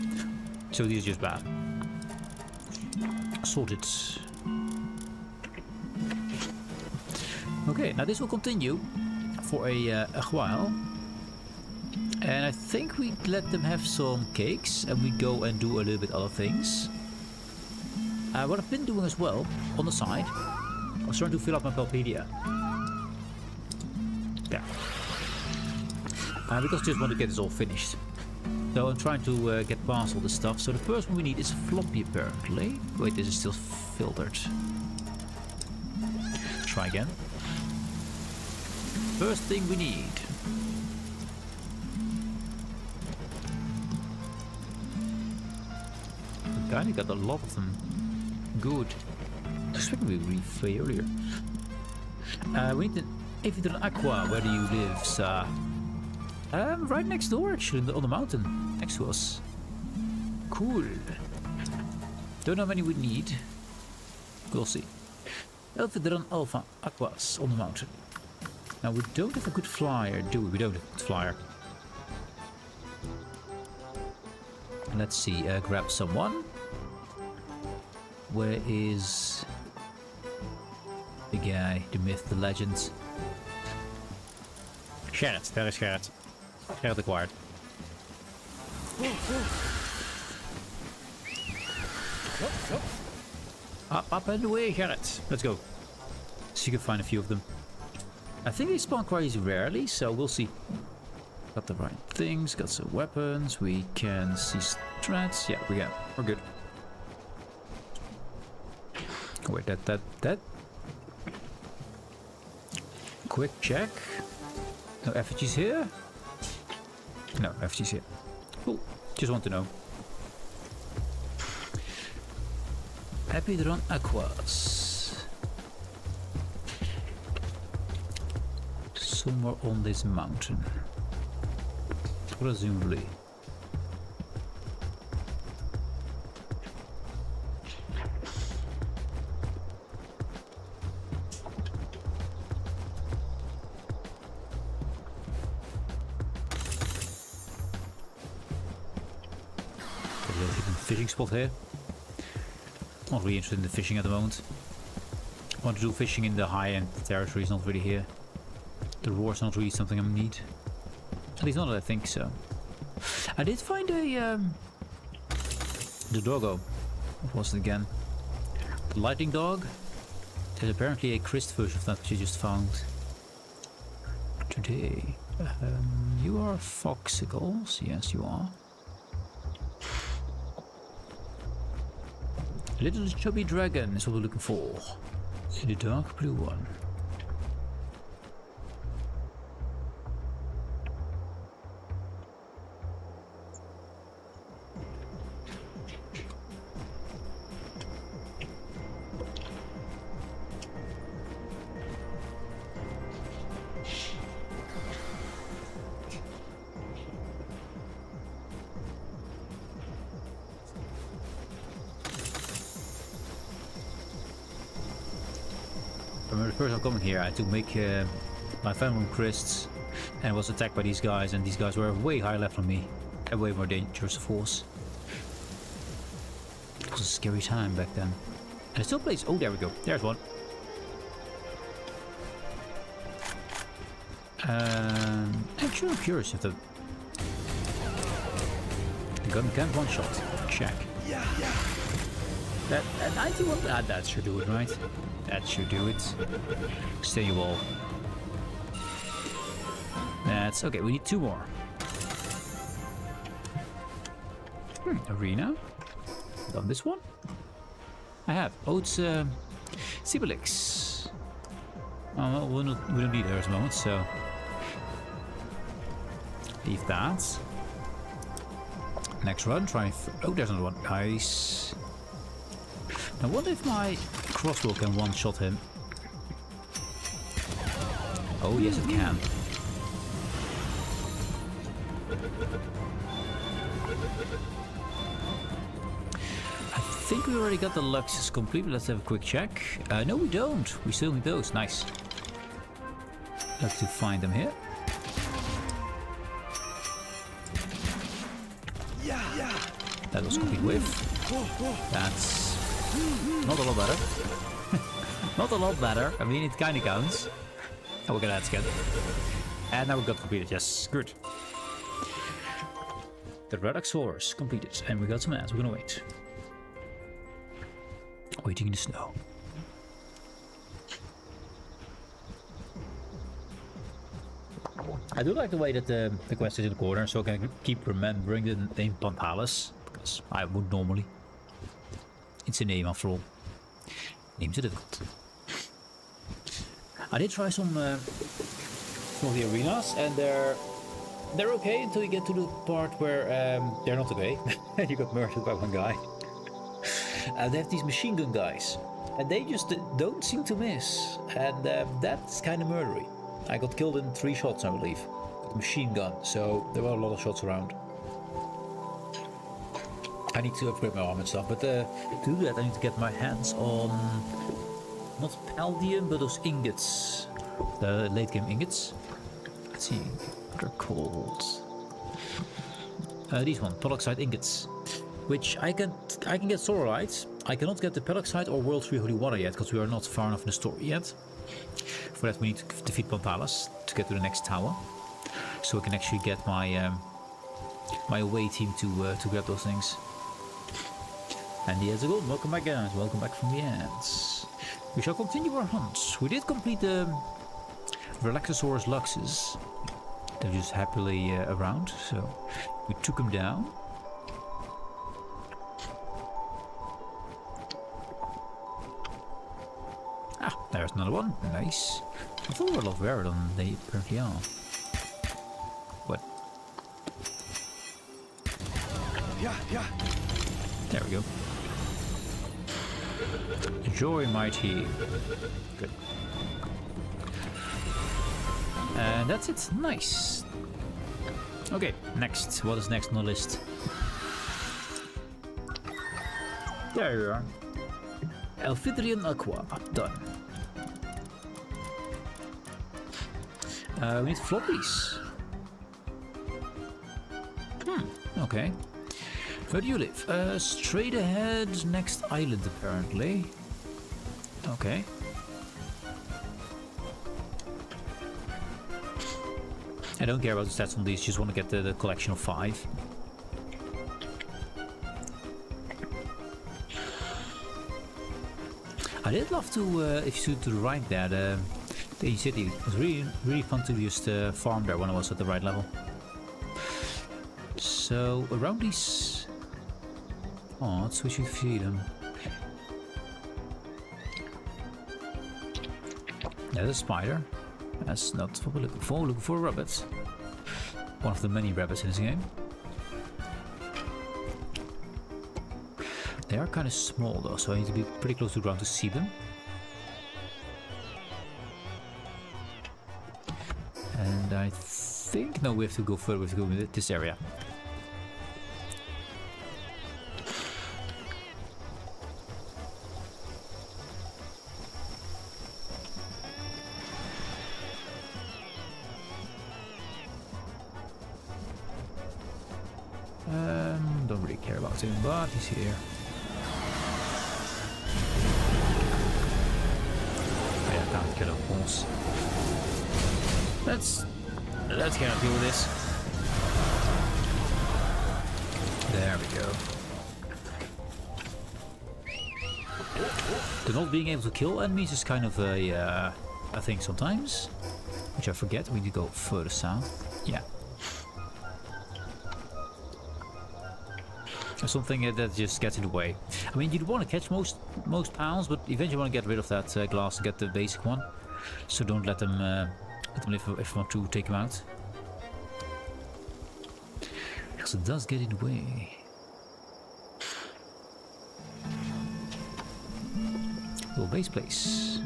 So these are just bad. Sorted. Okay, now this will continue for a while. And I think we let them have some cakes and we go and do a little bit other things. What I've been doing as well, on the side, I'm starting to fill up my Palpedia. Yeah. Because I just want to get this all finished. So I'm trying to get past all this stuff. So the first one we need is a floppy apparently. Wait, this is still filtered. Try again. First thing we need. We kinda got a lot of them. Good. I was expecting we read way earlier. We need an Avian Aqua. Where do you live, sir? Right next door actually, on the mountain. Next to us. Cool. Don't know how many we need. We'll see. Elvidron Alpha Aquas on the mountain. Now we don't have a good flyer, do we? We don't have a good flyer. Let's see, grab someone. Where is the guy, the myth, the legend? Gerrit, there is Gerrit. Gerrit acquired. Up and away, Gerrit. Let's go. So you can find a few of them. I think they spawn quite rarely, so we'll see. Got the right things, got some weapons, we can see strats. Yeah, we're good. Wait, that. Quick check. No effigies here? No, effigies here. Cool, just want to know. Epidron Aquas. Somewhere on this mountain. Presumably. A little hidden fishing spot here. Not really interested in the fishing at the moment. I want to do fishing in the high-end territories, not really here. The roar's not really something I need. At least not that I think so. I did find a the doggo. What was it again? The lightning dog. There's apparently a Christ version of that which you just found today. You are foxicles, yes you are. Little chubby dragon is what we're looking for. The dark blue one. When first I'm coming here, I had to make my family crysts, and I was attacked by these guys, and these guys were way higher level than me, and way more dangerous force. It was a scary time back then. And it still plays. Oh, there we go. There's one. Actually, I'm curious if the gun can one shot. Check. That 91. That should do it, right? That should do it. Stay wall. That's okay. We need two more. Arena. Done this one. I have. Oh, it's Sibylix. Oh, well, we don't need her at the moment, so leave that. Next run. Try. Oh, there's another one. Nice. I wonder if my crossbow can one-shot him. Oh, yes it can. I think we already got the Luxus complete, but let's have a quick check. No, we don't. We still need those. Nice. Let's to find them here. That was complete with. That's not a lot better. Not a lot better. I mean, it kind of counts. Oh, we're gonna add again. And now we got completed. Yes, good. The Redaxaurus completed, and we got some ads. We're gonna wait. Waiting in the snow. I do like the way that the quest is in the corner, so I can keep remembering the name Palace, because I would normally. It's a name after all. Names are difficult. I did try some of the arenas, and they're okay until you get to the part where they're not okay. You got murdered by one guy. They have these machine gun guys, and they just don't seem to miss, and that's kind of murdery. I got killed in 3 shots, I believe, with a machine gun, so there were a lot of shots around. I need to upgrade my arm and stuff, but to do that I need to get my hands on, not palladium, but those ingots, the late game ingots. Let's see what they're called. These one, peroxide ingots, which I can get sororites. I cannot get the peroxide or World 3 Holy Water yet, because we are not far enough in the story yet. For that we need to defeat Palace to get to the next tower, so I can actually get my my away team to grab those things. And the ads are good. Welcome back, guys. Welcome back from the ads. We shall continue our hunts. We did complete the Relaxosaurus Luxus. They're just happily around, so we took them down. Ah, there's another one. Nice. I thought they were a lot rarer than they apparently are. What? Yeah. There we go. Enjoy my tea. Good. And that's it. Nice. Okay, next. What is next on the list? There you are. Elfidrian Aqua. Done. We need floppies. Okay. Where do you live? Straight ahead, next island apparently. Okay. I don't care about the stats on these, just want to get the collection of 5. I did love to, if you see to the right there, the city. It was really fun to just farm there when I was at the right level. So around these parts, we should feed them. There's a spider. That's not what we're looking for. We're looking for a rabbit. One of the many rabbits in this game. They are kind of small though, so I need to be pretty close to the ground to see them. And I think, no, we have to go further, we have to go in this area. Don't really care about him, but he's here. I can't kill a boss. Let's get up deal with this. There we go. The not being able to kill enemies is kind of a thing sometimes, which I forget. We need to go further south. Yeah. Something that just gets in the way. I mean, you'd want to catch most pals, but eventually you want to get rid of that glass and get the basic one. So don't let them live if you want to take them out. Because it does get in the way. Little base place.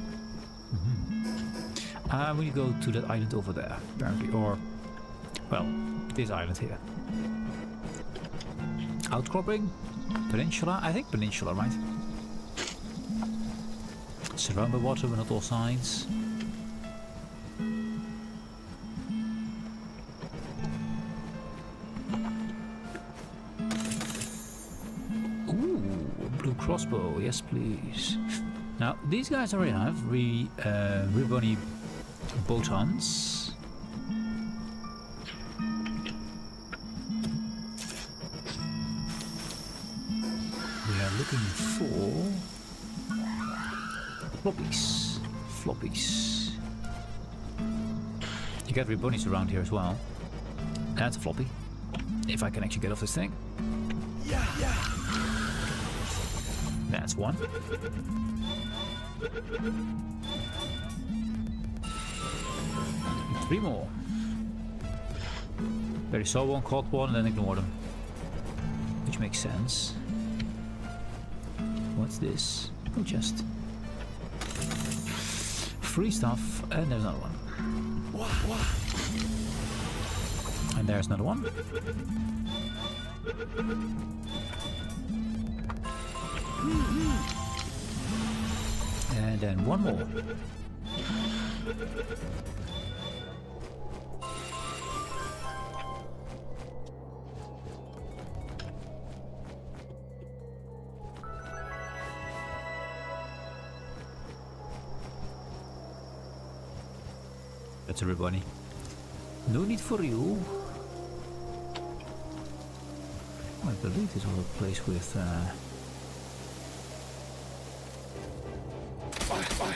We need to go to that island over there, apparently, or well, this island here. Outcropping? Peninsula? I think peninsula, right? Surrounded by water, but not all sides. Ooh, a blue crossbow, yes please. Now, these guys already have ribbony botons. Looking for floppies. You get bunnies around here as well. That's a floppy. If I can actually get off this thing. Yeah, yeah. That's one. Three more. Barely saw one, caught one, and then ignored them. Which makes sense. What's this? Oh, chest. Free stuff, and there's another one. And there's another one. And then one more. That's everybody. No need for you. I believe this was a place with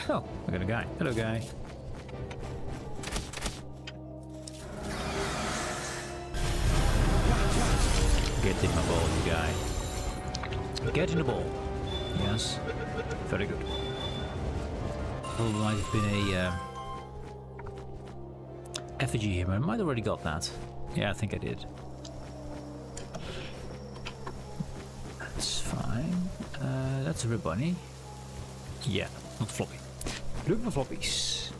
oh, I got a guy. Hello, guy. Get in my ball, you guy. Get in the ball. Yes. Very good. Oh, might have been a effigy here, but I might already got that. Yeah, I think I did. That's fine. That's everybody. Yeah, not floppy. Look for floppies.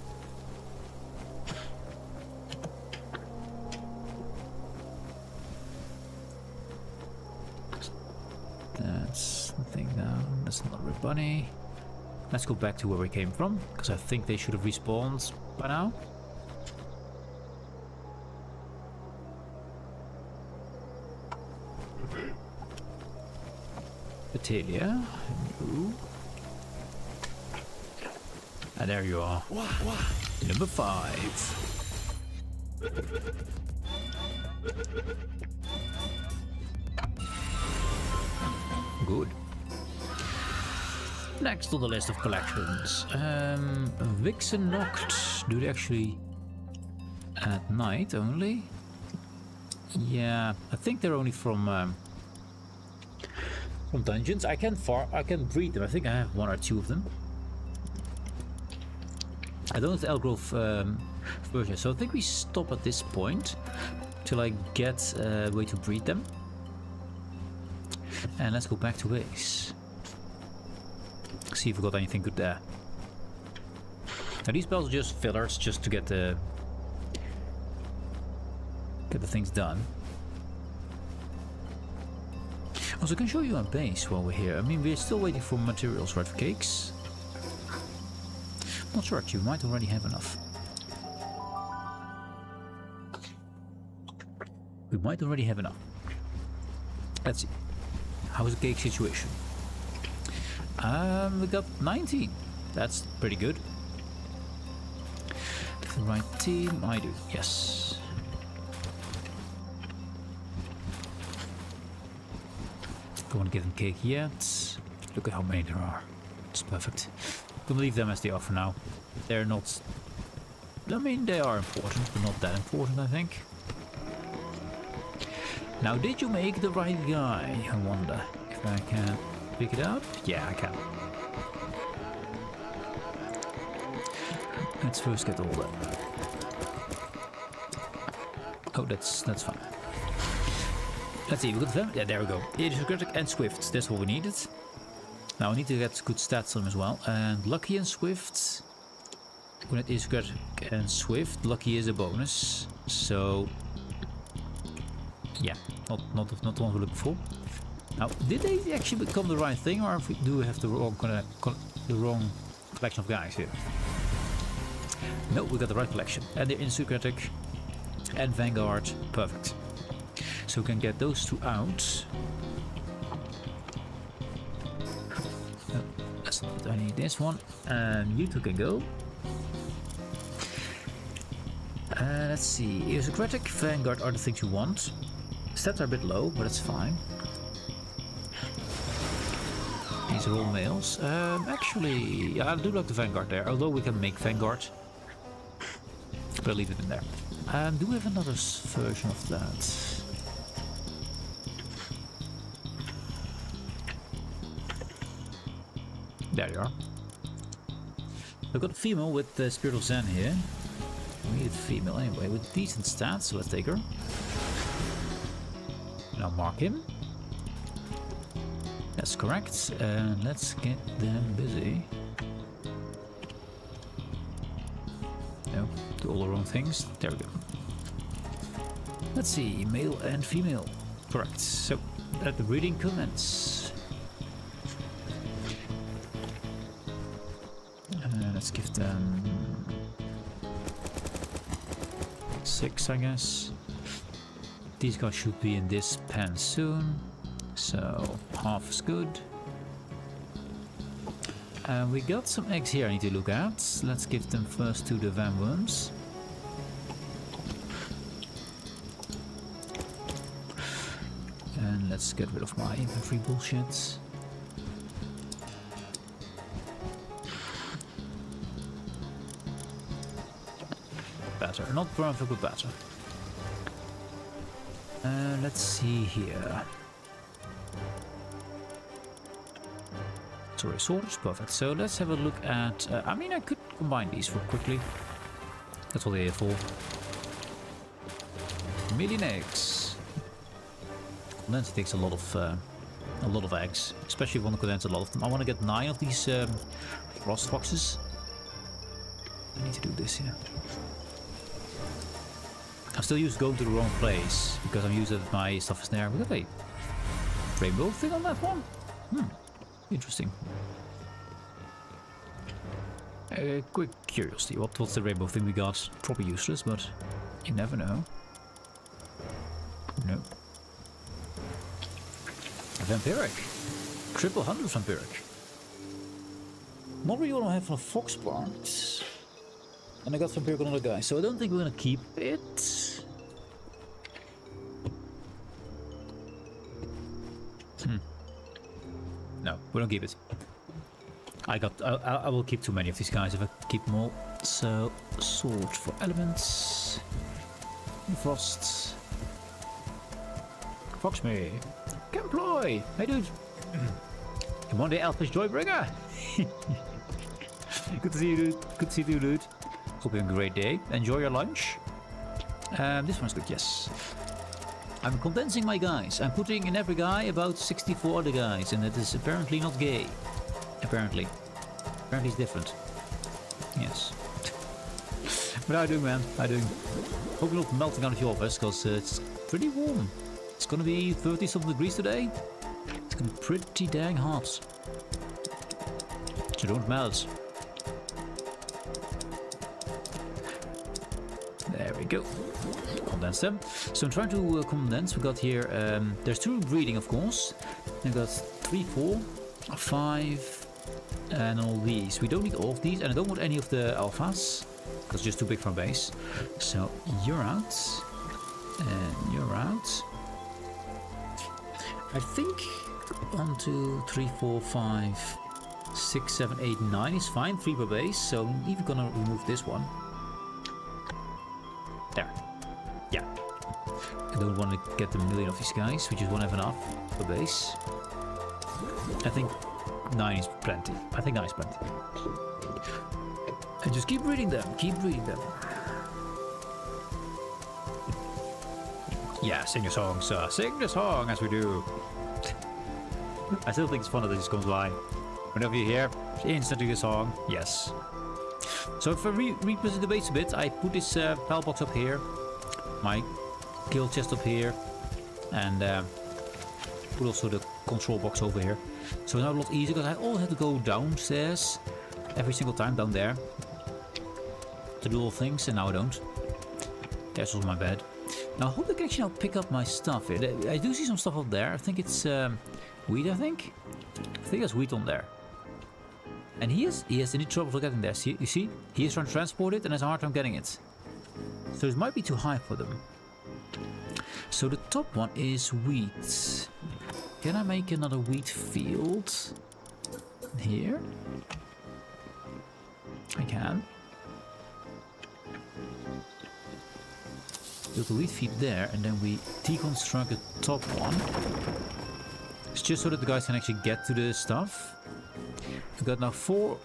That's nothing down. That's not a bunny. Let's go back to where we came from, because I think they should have respawned by now. Batalia. No. And there you are. Number 5. Good. Next on the list of collections. Vixen Noct. Do they actually at night only? Yeah, I think they're only from dungeons. I can breed them. I think I have 1 or 2 of them. I don't have the Elgrove version, so I think we stop at this point till I get a way to breed them. And let's go back to base. See if we got anything good there. Now these spells are just fillers, just to get the things done. Also, I can show you our base while we're here. I mean, we're still waiting for materials, right, for cakes? Not sure, you might already have enough. We might already have enough. Let's see. How's the cake situation? We got 19. That's pretty good. The right team, I do, yes. Don't want to give them cake yet. Look at how many there are. It's perfect. We'll leave them as they are for now. They're not... I mean, they are important, but not that important, I think. Now, did you make the right guy? I wonder if I can pick it out. Yeah, I can. Let's first get all that. Oh, that's fine. Let's see, we got them. Yeah, there we go. Idiosyncratic and Swift. That's what we needed. Now we need to get good stats on them as well. And Lucky and Swift. When it is idiosyncratic and Swift, Lucky is a bonus. So yeah, not the one we're looking for. Now, did they actually become the right thing, or do we have the wrong collection of guys here? No, we got the right collection, and they're Idiosyncratic and Vanguard. Perfect. So we can get those 2 out. I need this one, and you 2 can go. Let's see, Idiosyncratic, Vanguard are the things you want. Stats are a bit low, but it's fine. These are all males. Actually, yeah, I do like the Vanguard there, although we can make Vanguard. But I'll leave it in there. Do we have another version of that? There you are. We've got a female with the Spirit of Zen here. We need a female anyway with decent stats, so let's take her. Now mark him. That's correct. And let's get them busy. No, do all the wrong things. There we go. Let's see, male and female. Correct. So let the breeding commence. Let's give them 6, I guess. These guys should be in this pen soon, so half is good. And we got some eggs here I need to look at. Let's give them first to the van worms. And let's get rid of my inventory bullshit. Better, not perfect, but better. Let's see here. Sorry, sorters, perfect. So let's have a look at. I mean, I could combine these for quickly. That's what they're here for. Million eggs. Condense takes a lot of eggs, especially if you want to condense a lot of them. I want to get 9 of these frost foxes. I need to do this here. I'm still used to going to the wrong place because I'm used to my stuff is there. We got a rainbow thing on that one. Interesting. Quick curiosity. What's the rainbow thing we got? Probably useless, but you never know. No. A vampiric. 100 vampiric. Not really what I have for a fox part. And I got vampiric on another guy, so I don't think we're gonna keep it. No, we don't keep it. I will keep too many of these guys if I keep them all. So, sword for elements. Frost. Fox me. Camploy. Hey dude. Come on, the Elfish Joybringer. Good to see you, dude. Good to see you, dude. Hope you have a great day. Enjoy your lunch. This one's good, yes. I'm condensing my guys. I'm putting in every guy about 64 other guys, and that is apparently not gay. Apparently. Apparently it's different. Yes. But how are you doing, man? How are you doing? Hope you're not melting out of your office, because it's pretty warm. It's gonna be 30-something degrees today. It's gonna be pretty dang hot. So don't melt. There we go. Condense them. So I'm trying to condense. We got here, there's 2 breeding, of course. We've got 3, 4, 5, and all these. We don't need all of these, and I don't want any of the alphas, because it's just too big for a base. So you're out, and you're out. I think 1, 2, 3, 4, 5, 6, 7, 8, 9 is fine. 3 per base, so I'm even gonna remove this one. There. Yeah. I don't want to get a million of these guys. We just won't have enough per base. I think 9 is plenty. I think 9 is plenty. And just keep breeding them. Keep breeding them. Yeah, sing your song, sir. Sing the song as we do. I still think it's fun that it just comes by. Whenever you hear, instantly the song. Yes. So if I revisit the base a bit, I put this pal box up here, my kill chest up here, and put also the control box over here. So now a lot easier because I all have to go downstairs every single time down there to do all things, and now I don't. There's also my bed. Now I hope I can actually now pick up my stuff here. I do see some stuff up there. I think it's wheat. I think there's wheat on there. And he has any trouble getting there. See, you see? He is trying to transport it and has a hard time getting it. So it might be too high for them. So the top one is wheat. Can I make another wheat field? Here? I can. build the wheat feed there, and then we deconstruct the top one. It's just so that the guys can actually get to the stuff. We've got now 4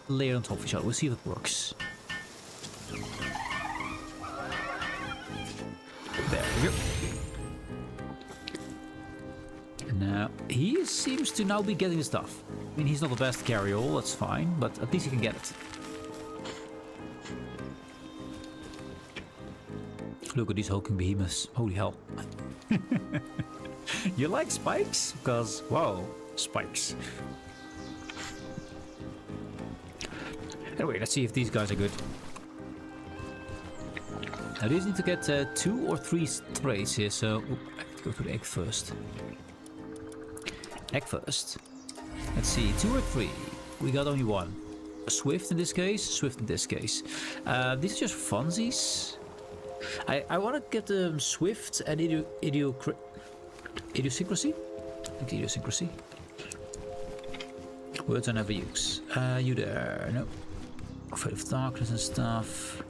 layers on top of each other. We'll see if it works. There we go. Now, he seems to now be getting the stuff. I mean, he's not the best carry-all, that's fine, but at least he can get it. Look at these hulking behemoths. Holy hell. You like spikes? Because, wow, spikes. Anyway, let's see if these guys are good. Now, these need to get 2 or 3 trays here, so... Oop, I have to go to the egg first. Egg first. Let's see, 2 or 3. We got only 1. A Swift in this case, Swift in this case. These are just funsies. I want to get Swift and idiosyncrasy? I think idiosyncrasy. Words I never use. You there? No. Afraid of darkness and stuff.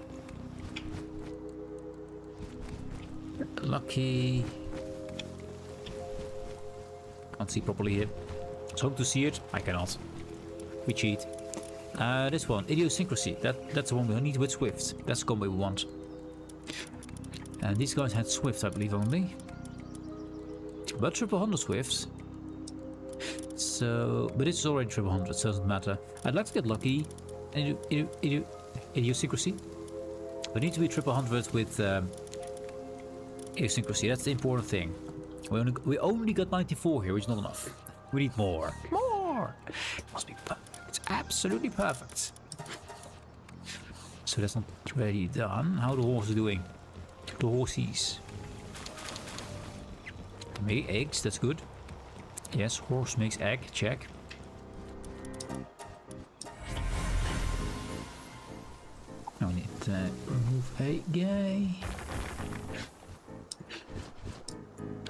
Lucky. Can't see properly here. Let's hope to see it. I cannot. We cheat. This one, idiosyncrasy. That's the one we need with Swift. That's the combo we want. And these guys had Swift, I believe, only. But triple 100 Swifts. So, but it's already triple 100, so it doesn't matter. I'd like to get lucky. Idiosyncrasy. We need to be triple 100 with idiosyncrasy. That's the important thing. We only got 94 here, which is not enough. We need more. More! It must be perfect. It's absolutely perfect. So that's not ready done. How are the horses doing? The horsies. Make eggs, that's good. Yes, horse makes egg, check. Now we need to remove a guy.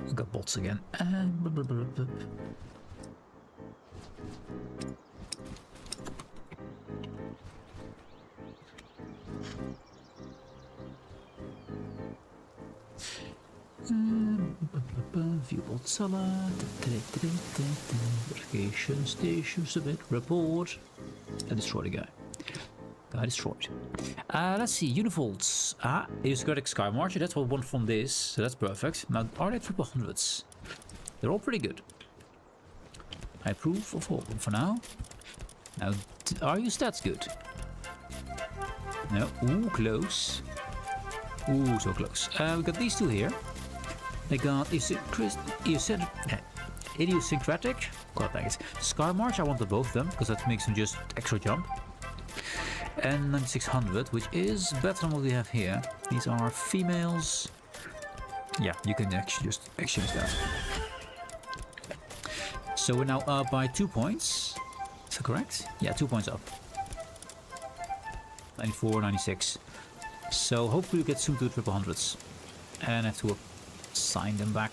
We got bots again. And blah, blah, blah, blah. View bot salad. Verification station submit report. And destroy the guy. Guy destroyed. Let's see, unifolds. Idiosyncratic Sky Marcher, that's what we want from this, so that's perfect. Now, are they triple hundreds? They're all pretty good. I approve of all of them for now. Now, are your stats good? No, ooh, close. Ooh, so close. We got these two here. They got idiosyncratic. God dang it. Sky March, I wanted both of them, because that makes them just extra jump. And 9600, which is better than what we have here. These are females. Yeah, you can actually just exchange that. So we're now up by 2 points. Is that correct? Yeah, 2 points up. 94, 96. So hopefully we get soon to the triple hundreds. And have to assign them back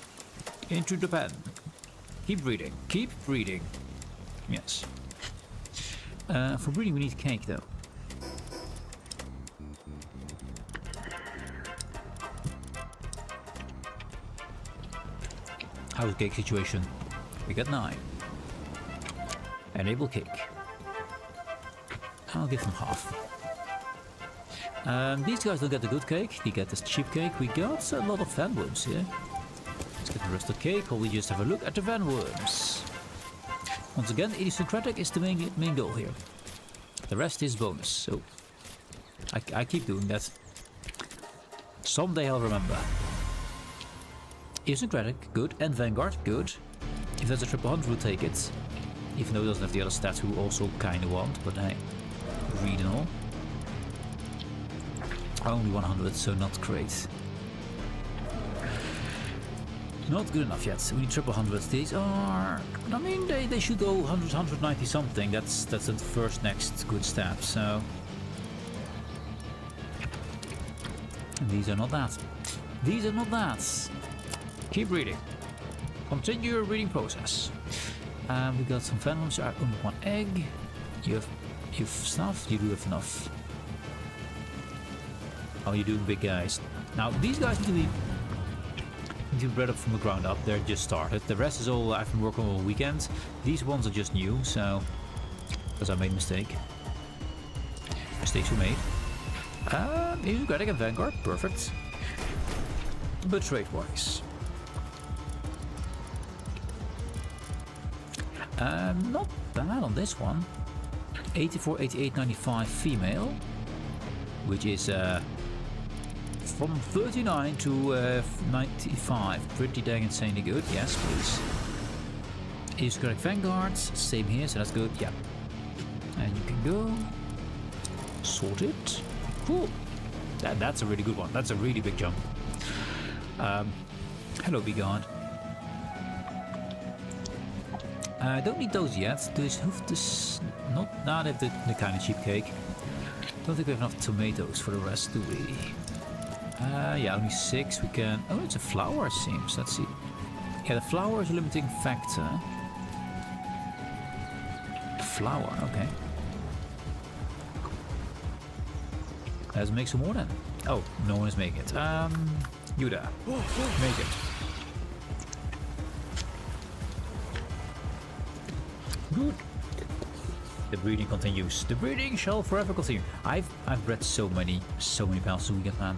into the pen. Keep breeding. Keep breeding. Yes. For breeding we need cake though. How's the cake situation? We got 9. Enable cake. I'll give them half. These guys don't get the good cake, they get this cheap cake. We got a lot of vanworms here. Let's get the rest of the cake while we just have a look at the vanworms. Once again, idiosyncratic is the main goal here. The rest is bonus, so I keep doing that. Someday I'll remember. Idiosyncratic, good, and Vanguard, good. If that's a triple 100, we'll take it. Even though it doesn't have the other stats we also kinda want, but hey, read and all. Only 100, so not great. Not good enough yet. We need triple 100s. These are... I mean, they should go 100, 190 something. That's the first next good step, so... And these are not that. These are not that. Keep reading. Continue your reading process. We got some venoms. Only 1 egg. You have stuff. You do have enough. How are you doing, big guys? Now these guys need to be bred up from the ground up. They're just started. The rest is all I've been working on all weekend. These ones are just new, so because I made a mistake. Mistakes were made. Enigmatic and Vanguard, perfect. But trade-wise, not bad on this one. 84, 88, 95 female, which is from 39 to 95. Pretty dang insanely good. Yes, please. Is correct Vanguards. Same here, so that's good. Yeah. And you can go. Sorted. Cool. That's a really good one. That's a really big jump. Hello, Be God. I don't need those yet. There's not have the kind of cheap cake. Don't think we have enough tomatoes for the rest, do we? Yeah, only 6. We can. Oh, it's a flower, it seems. Let's see. Yeah, the flower is a limiting factor. Flower, okay. Let's make some more then. Oh, no one is making it. You there. Make it. Good. The breeding continues. The breeding shall forever continue. I've bred so many pals this weekend, man.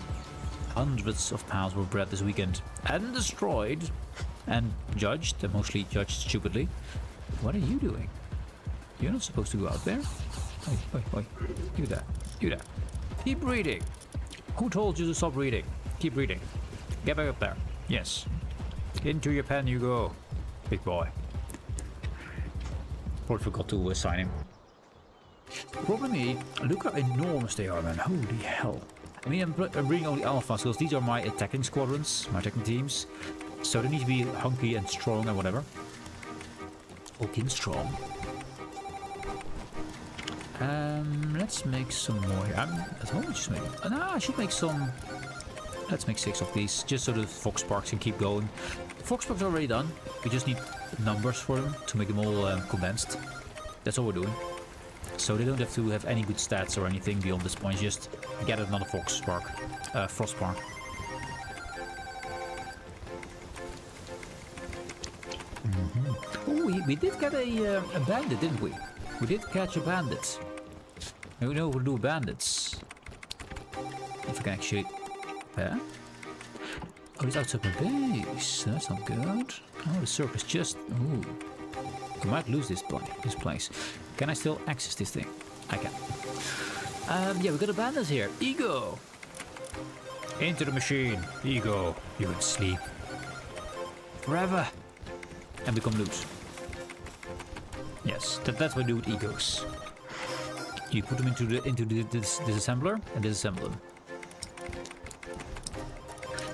Hundreds of pals were bred this weekend and destroyed and judged, and mostly judged stupidly. What are you doing? You're not supposed to go out there. Oi. You there. Keep breeding. Who told you to stop breeding? Keep breeding. Get back up there. Yes. Into your pen you go, big boy. Probably forgot to assign him. Problem is, look how enormous they are, man. Holy hell. I mean, I'm bringing only alphas because these are my attacking squadrons, my attacking teams. So they need to be hunky and strong and whatever. Hulky and strong. Let's make some more. At home, just make. I should make some. Let's make 6 of these, just so the fox sparks can keep going. Fox sparks are already done. We just need numbers for them to make them all condensed. That's all we're doing. So they don't have to have any good stats or anything beyond this point. Just get another fox spark, frost spark. Oh, we did get a bandit, didn't we? We did catch a bandit. We know we'll do bandits. If I can actually repair. Oh, it's outside my base. That's not good. Oh, the circus just. Ooh. I might lose this place. Can I still access this thing? I can. Yeah, we got a bandit here. Ego! Into the machine. Ego. You can sleep. Forever. And become loose. Yes, that's what we do with egos. You put them into this assembler and disassemble them.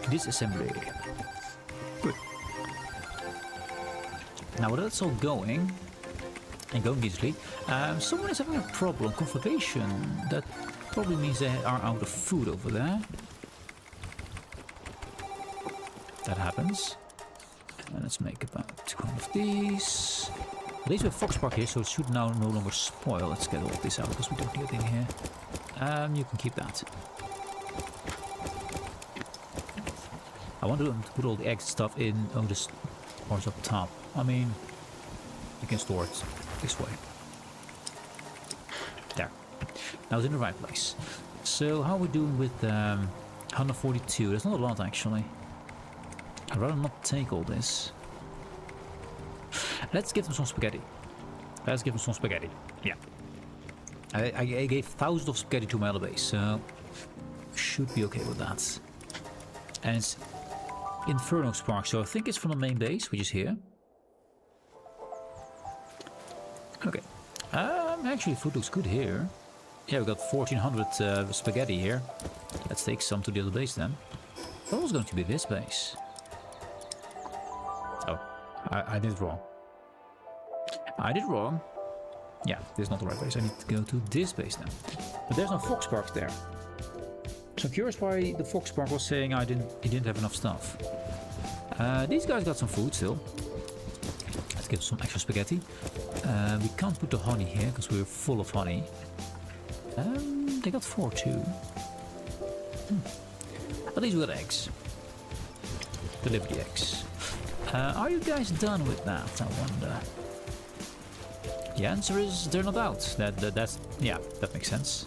Disassembly. Good. Now while that's all going, and going easily, someone is having a problem, conflagration. That probably means they are out of food over there. That happens. And let's make about 200 of these. At least we have Foxpark here, so it should now no longer spoil. Let's get all of this out because we don't need it in here. You can keep that. I want to put all the egg stuff in on this horse up top. I mean, you can store it this way. There. Now it's in the right place. So how are we doing with 142? There's not a lot actually. I'd rather not take all this. Let's give them some spaghetti. Let's give them some spaghetti. Yeah. I gave thousands of spaghetti to my other base, so should be okay with that. And it's Inferno Spark, so I think it's from the main base, which is here. Okay. Actually, food looks good here. Yeah, we got 1400 spaghetti here. Let's take some to the other base then. That was going to be this base. Oh, I did wrong. I did wrong. Yeah, this is not the right base. I need to go to this base then. But there's no Fox Sparks there. So I'm curious why the Fox Spark was saying he didn't have enough stuff. These guys got some food still. Let's give some extra spaghetti. We can't put the honey here because we're full of honey. They got 4 too. At least we got eggs. Deliver the eggs. Are you guys done with that, I wonder? The answer is they're not out. That's yeah, that makes sense.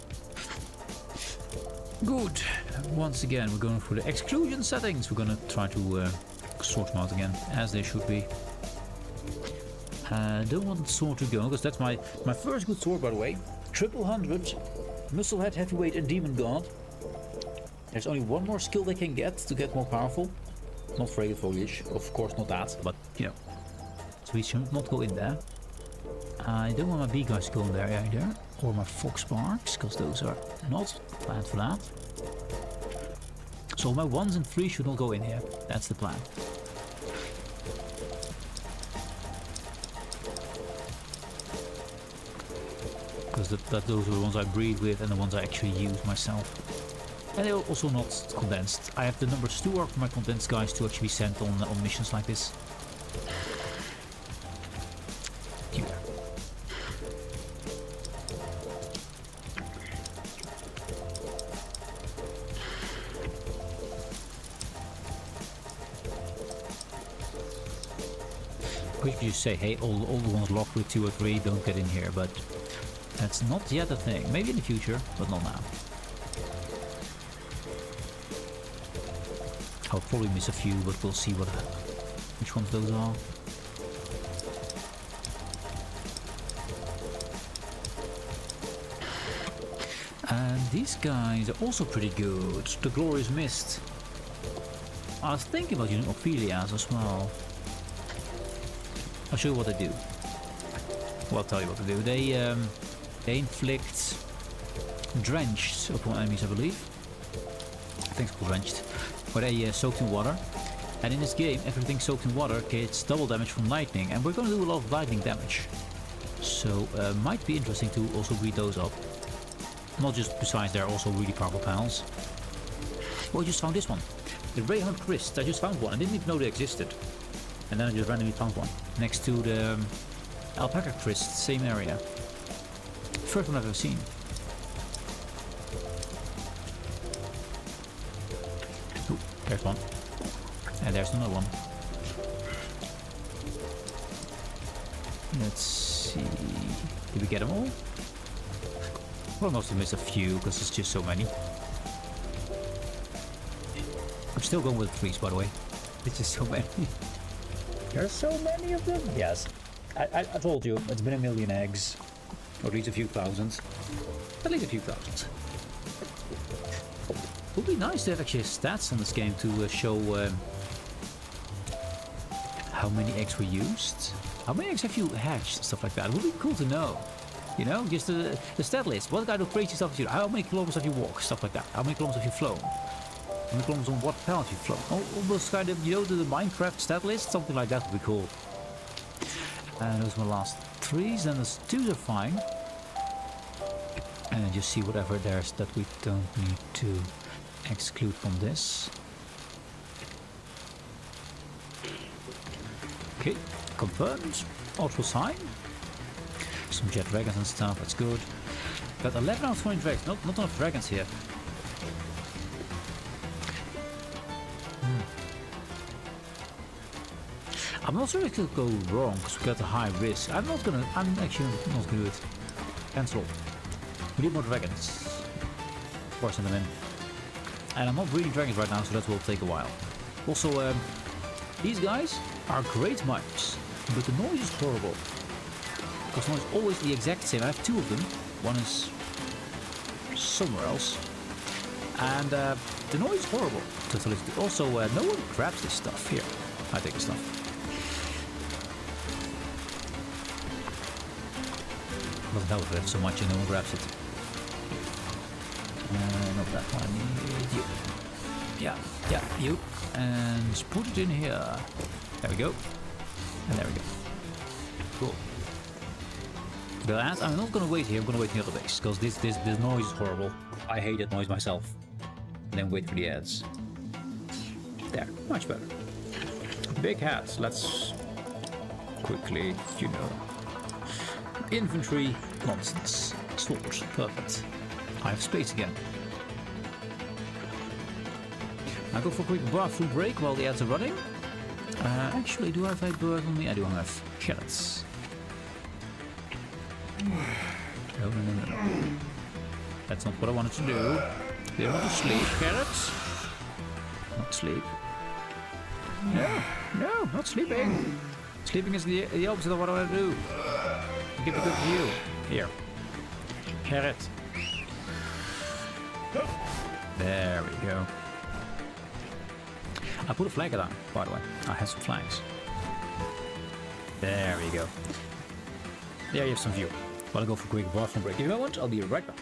Good. Once again, we're going for the exclusion settings. We're gonna try to sort them out again, as they should be. Don't want the sword to go, because that's my first good sword, by the way. 100, Musclehead, Heavyweight, and Demon God. There's only one more skill they can get to get more powerful. Not Fragrant Foliage, of course not that, but you know. So we should not go in there. I don't want my bee guys to go in there either, or my fox sparks, because those are not planned for that. So my 1s and 3s should not go in here. That's the plan. Because those are the ones I breed with and the ones I actually use myself. And they're also not condensed. I have the numbers 2 are for my condensed guys to actually be sent on missions like this. Here. Quickly just say, hey, all the ones locked with 2 or 3 don't get in here, but that's not yet a thing. Maybe in the future, but not now. I'll probably miss a few, but we'll see which ones those are. And these guys are also pretty good. The Glorious Mist. I was thinking about using Ophelia's as well. I'll show you what they do. Well, I'll tell you what they do. They inflict drenched upon enemies, I believe. I think it's called drenched. Where they soaked in water. And in this game, everything soaked in water gets double damage from lightning. And we're going to do a lot of lightning damage. So, might be interesting to also breed those up. Not just besides, they're also really powerful panels. Well, I just found this one. The Greyhound Crest. I just found one. I didn't even know they existed. And then I just randomly found one. Next to the Alpaca Crest, same area. First one I've ever seen. Ooh, there's one. And there's another one. Let's see. Did we get them all? Well, I must have missed a few because there's just so many. I'm still going with the 3s, by the way. It's just so many. There's so many of them. Yes. I told you, it's been a million eggs. Or at least a few thousand. At least a few thousand. It would be nice to have actually stats on this game to show how many eggs were used. How many eggs have you hatched? Stuff like that. It would be cool to know. You know, just the stat list. What kind of crazy stuff have you done? How many kilometers have you walked? Stuff like that. How many kilometers have you flown? How many kilometers on what planet have you flown? All those kind of, you know, the Minecraft stat list? Something like that would be cool. And those are my last 3s, and the 2s are fine. And just see whatever there's that we don't need to exclude from this. Okay, confirmed. Ultra sign. Some jet dragons and stuff, that's good. Got 11 out of 20 dragons, not enough dragons here. I'm not sure if it could go wrong because we got a high risk. I'm actually not gonna do it. Cancel. We need more dragons. Forcing them in. And I'm not breeding dragons right now, so that will take a while. Also, these guys are great miners, but the noise is horrible. Because one is always the exact same. I have 2 of them. One is somewhere else. And the noise is horrible. Also, no one grabs this stuff. Here, I take the stuff. Doesn't help if I have so much and no one grabs it. Not that one. I need you. Yeah, you. And put it in here. There we go. And there we go. Cool. But I'm not gonna wait here, I'm gonna wait in the other base, because this noise is horrible. I hate that noise myself. And then wait for the ads. There, much better. Big hats, let's quickly, you know. Infantry, nonsense. Sword, perfect. I have space again. I'll go for a quick bathroom break while the ads are running. Actually, do I have a bird on me? I do have carrots. No. That's not what I wanted to do. They want to sleep, carrots. Not sleep. No, not sleeping. Sleeping is the opposite of what I want to do. Give a good view. Here. Carrot. There we go. I put a flag down, by the way. I have some flags. There we go. There you have some view. While I go for a quick bathroom break. If you want, I'll be right back.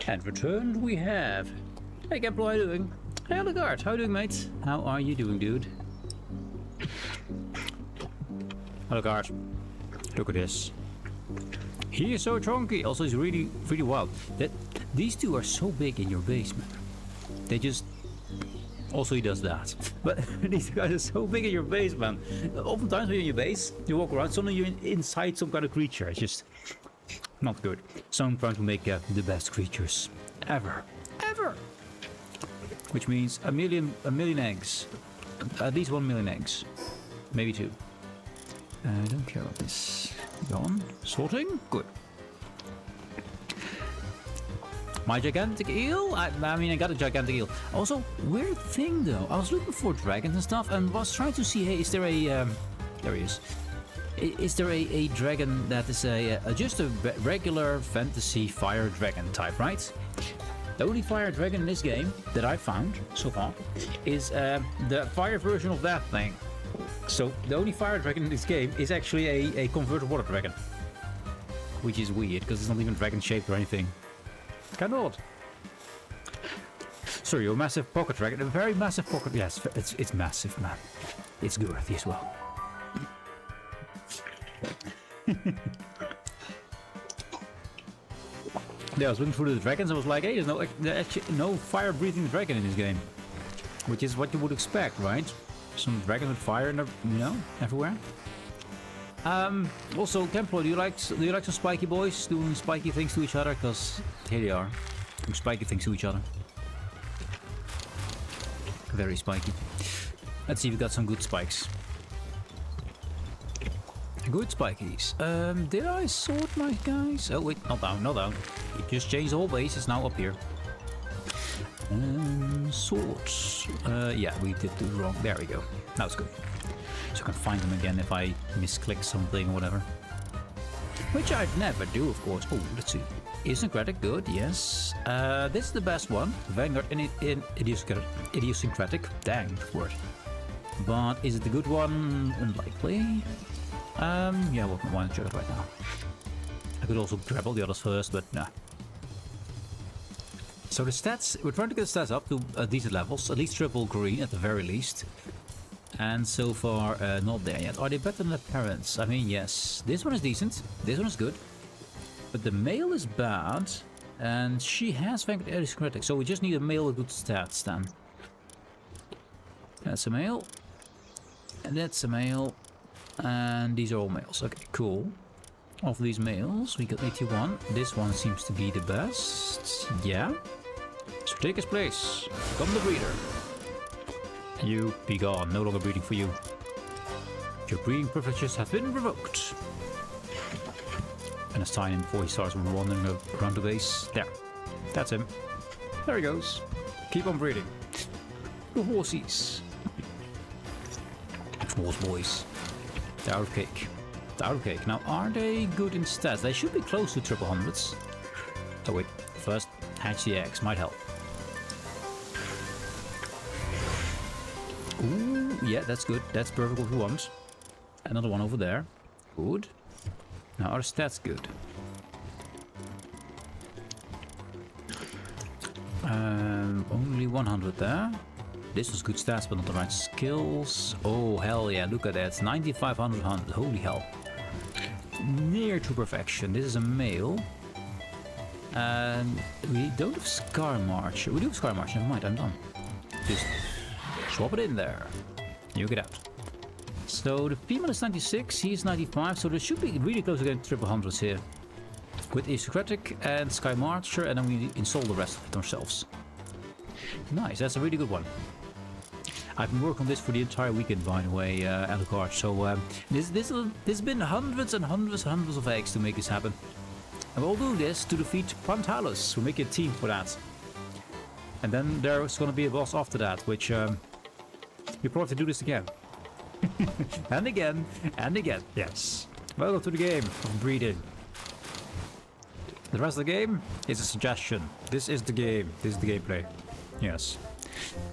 And returned we have... Hey Gaplo, how you doing? Hey Alucard, how you doing, mate? How are you doing, dude? Alucard, look at this. He is so chunky. Also, he's really wild. These two are so big in your basement. They just... Also, he does that. But these guys are so big in your basement. Oftentimes when you're in your base, you walk around, suddenly you're inside some kind of creature. It's just not good. So I'm trying to make the best creatures ever. Ever! Which means a million eggs. At least 1 million eggs. Maybe 2. I don't care about this. Gone. Sorting? Good. My gigantic eel? I mean, I got a gigantic eel. Also, weird thing though. I was looking for dragons and stuff and was trying to see, hey, is there a... there he is. Is there a dragon that is just a regular fantasy fire dragon type, right? The only fire dragon in this game that I found so far is the fire version of that thing. So the only fire dragon in this game is actually a converted water dragon. Which is weird, because it's not even dragon shaped or anything. Kind of odd. Sorry, your massive pocket dragon. A very massive pocket. Yes, it's massive, man. It's girthy as well. Yeah, I was looking through the dragons. I was like, hey, there's actually no fire-breathing dragon in this game. Which is what you would expect, right? Some dragon with fire, everywhere. Also, Kemplo, do you like some spiky boys doing spiky things to each other? Because here they are, doing spiky things to each other. Very spiky. Let's see if we got some good spikes. Good spikies. Did I sort my guys? Oh wait, not down, not down. We just changed the whole base. It's now up here. Swords. Yeah, we did do wrong. There we go. Now it's good. So I can find them again if I misclick something or whatever. Which I'd never do, of course. Oh, let's see. Idiosyncratic, good, yes. This is the best one. Vanguard in idiosyncratic. Dang word. But is it the good one? Unlikely. Yeah, well, I want to check it right now. I could also grab all the others first, but nah. So the stats, we're trying to get the stats up to decent levels, at least triple green at the very least. And so far, not there yet. Are they better than the parents? I mean, yes. This one is decent. This one is good. But the male is bad. And she has Vanguard Aristocratic. So we just need a male with good stats then. That's a male. And that's a male. And these are all males. Okay, cool. Of these males, we got 81. This one seems to be the best. Yeah. So take his place. Become the breeder. You be gone. No longer breeding for you. Your breeding privileges have been revoked. And assign him before he starts wandering around the base. There. That's him. There he goes. Keep on breeding. The horsies. Horse boys. They're out of cake. They're out of cake. Now, are they good in stats? They should be close to triple hundreds. Oh wait. First, hatch the eggs. Might help. Ooh, yeah, that's good. That's perfect what we want. Another one over there. Good. Now, are the stats good? Only 100 there. This was good stats, but not the right skills. Oh, hell yeah, look at that. 9500, holy hell. Near to perfection. This is a male. And we don't have Scar March. We do have Scar March, never mind, I'm done. Just swap it in there. You get out. So the female is 96, he is 95, so there should be really close to getting triple hundreds here. With Aristocratic and Sky Marcher, and then we install the rest of it ourselves. Nice, that's a really good one. I've been working on this for the entire weekend, by the way, Alucard. So this has been hundreds and hundreds and hundreds of eggs to make this happen. And we'll do this to defeat Pantalus. We'll make a team for that. And then there's going to be a boss after that, which we probably have to do this again. And again, and again, yes. Welcome to the game of breeding. The rest of the game is a suggestion. This is the game. This is the gameplay. Yes.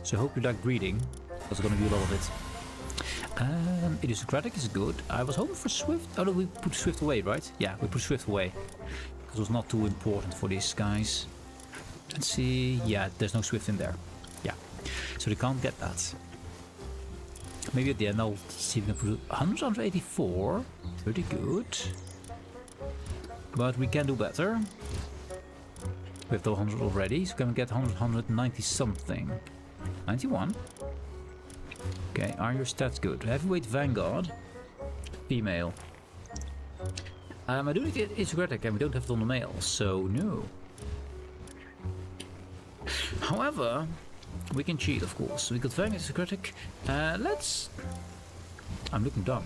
So I hope you like breeding. There's going to be a lot of it. Idiosyncratic is good. I was hoping for Swift. Oh no, we put Swift away, right? Yeah, we put Swift away. Because it was not too important for these guys. Let's see. Yeah, there's no Swift in there. Yeah, so they can't get that. Maybe at the end I'll see if we can put 184. Pretty good. But we can do better. We have the 100 already, so can we get 190 something? 91. Okay, are your stats good? Heavyweight Vanguard. Female. I do need it Isocratic and we don't have it on the male, so no. However, we can cheat, of course. We got Vanguard Isocratic. Let's... I'm looking dumb.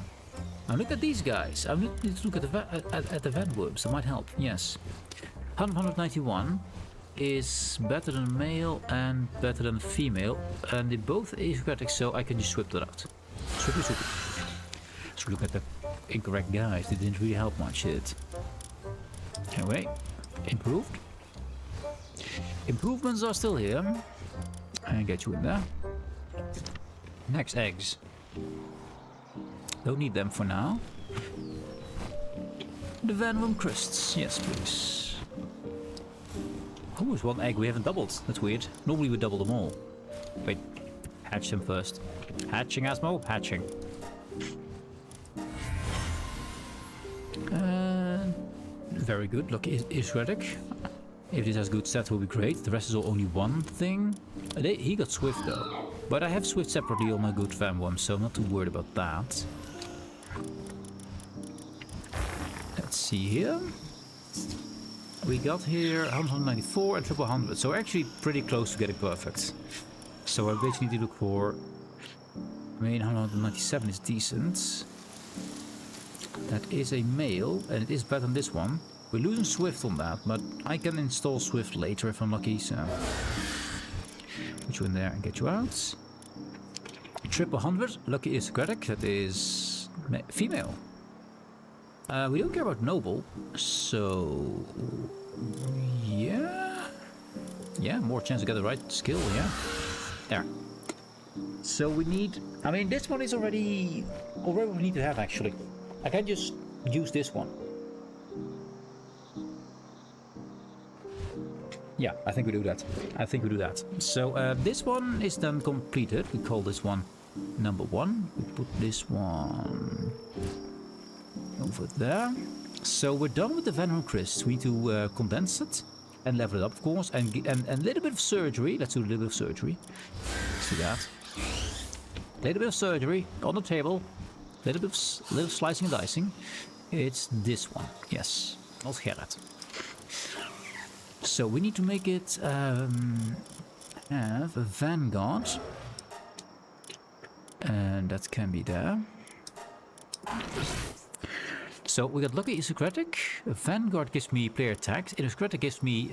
I'm looking at these guys. I need to look at the Vanworms. That might help. Yes. 191 is better than male and better than female, and they both Isocratic, so I can just swip that out. Swippy. So look at the incorrect guys. They didn't really help much, did it? Anyway, improved. Improvements are still here. And get you in there. Next, eggs. Don't need them for now. The Venom crusts. Yes, please. Oh, there's one egg we haven't doubled. That's weird. Normally we double them all. Wait. Hatch them first. Hatching, Asmo? Hatching. Very good. Look, Isocratic. If this has good stats, it will be great. The rest is all only one thing. He got Swift though. But I have Swift separately on my good Vanworm, so I'm not too worried about that. Let's see here. We got here 194 and 100, so we're actually pretty close to getting perfect. So I basically need to look for... I mean, 197 is decent. That is a male, and it is better than this one. We're losing Swift on that, but I can install Swift later if I'm lucky, so... Put you in there and get you out. 100, lucky Isocratic, that is... female. We don't care about noble, so... Yeah... Yeah, more chance to get the right skill, yeah. There. So we need... I mean, this one is already what we need to have, actually. I can just use this one. Yeah, I think we do that. So this one is then completed. We call this one number 1. We put this one over there. So we're done with the Venom Crest. We need to condense it and level it up, of course, and a little bit of surgery. Let's do a little bit of surgery. Let's do that. A little bit of surgery on the table. Little slicing and dicing. It's this one. Yes, not Gerrit. So we need to make it have a Vanguard. And that can be there. So we got Lucky Isocratic. Vanguard gives me player attacks. Isocratic gives me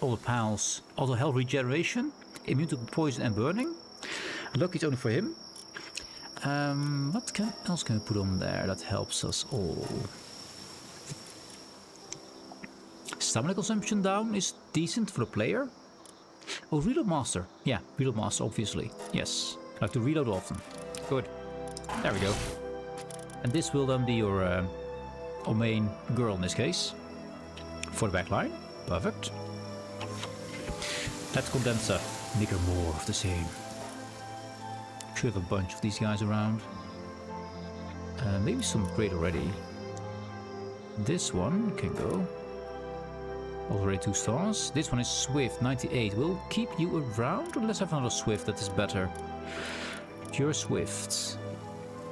all the pals, auto health regeneration, immune to poison and burning. Lucky is only for him. What else can we put on there that helps us all? Stamina consumption down is decent for the player. Oh, Reload Master. Yeah, Reload Master, obviously. Yes, I like to reload often. Good. There we go. And this will then be your main girl in this case. For the backline. Perfect. Let's condense her. Make her more of the same. Should have a bunch of these guys around. Maybe some great already. This one can go. Already 2 stars. This one is Swift 98. Will keep you around, or let's have another Swift that is better. Pure Swift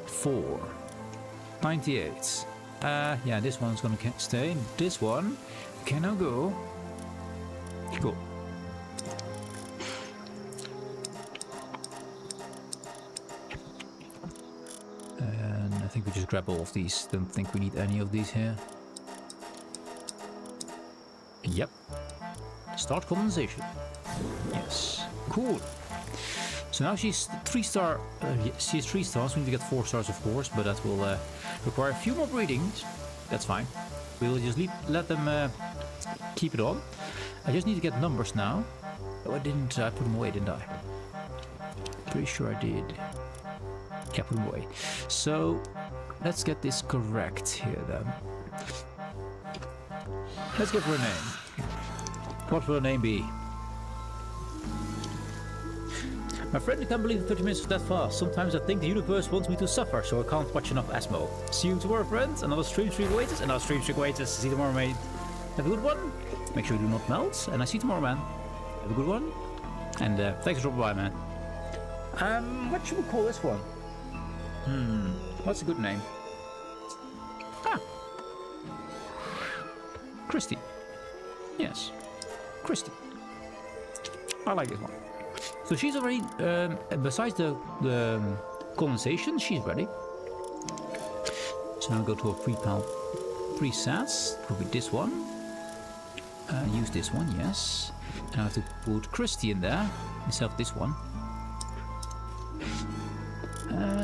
4 98. Yeah, this one's gonna stay. This one can now go. Cool. And I think we just grab all of these. Don't think we need any of these here. Yep. Start condensation. Yes. Cool. So now she's 3-star. She has 3 stars. We need to get 4 stars, of course, but that will require a few more breedings. That's fine. We'll just let them keep it on. I just need to get numbers now. Oh, I didn't. I put them away, didn't I? Pretty sure I did. Yeah, put them away. So let's get this correct here then. Let's give her a name. What will the name be? My friend, I can't believe 30 minutes was that fast. Sometimes I think the universe wants me to suffer, so I can't watch enough Asmo. See you tomorrow, friends. Another stream waiters, another stream waiters. See you tomorrow, mate. Have a good one. Make sure you do not melt. And I see you tomorrow, man. Have a good one. And thanks for dropping by, man. What should we call this one? What's a good name? Ah. Christy. Yes. Christy. I like this one. So she's already, besides the condensation, she's ready. So now go to a presets. Could be this one. Use this one, yes. And I have to put Christy in there instead of this one.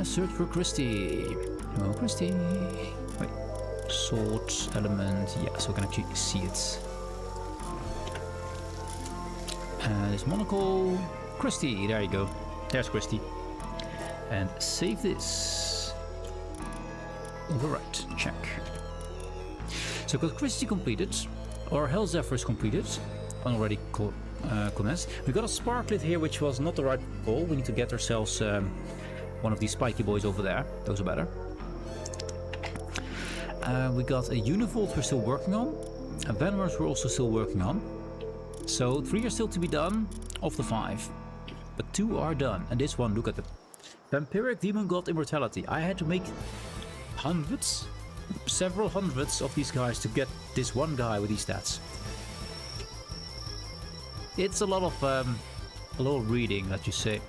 Search for Christy. Oh, Christy. Wait. Sort element. Yeah, so we can actually see it. This monocle. Christy, there you go. There's Christy. And save this. Overwrite. Check. So got Christy completed. Our Hell Zephyr is completed. Already commenced. We got a Sparklet here, which was not the right goal. We need to get ourselves one of these spiky boys over there. Those are better. We got a Univolt we're still working on. Venomers we're also still working on. So 3 are still to be done of the 5. But 2 are done. And this one, look at the Vampiric Demon God Immortality. I had to make hundreds, several hundreds of these guys to get this one guy with these stats. It's a lot of reading, let you say.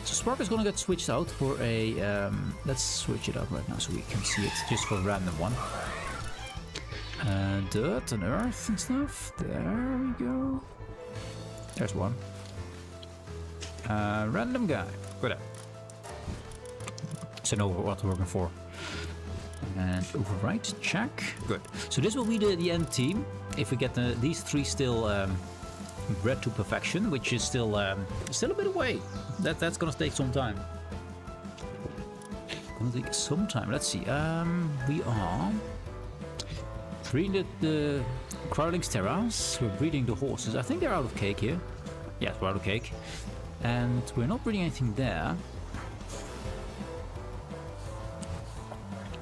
So Spark is gonna get switched out for a let's switch it out right now so we can see it just for a random one. Dirt and earth and stuff. There we go. There's one. Random guy. Good. So know what we're working for. And overwrite. Check. Good. So this will be the end team. If we get these 3 still bred to perfection, which is still a bit away. That's gonna take some time. Gonna take some time. Let's see. We are breeding the Crowdling's Terras. We're breeding the horses. I think they're out of cake here. Yes, we're out of cake. And we're not breeding anything there.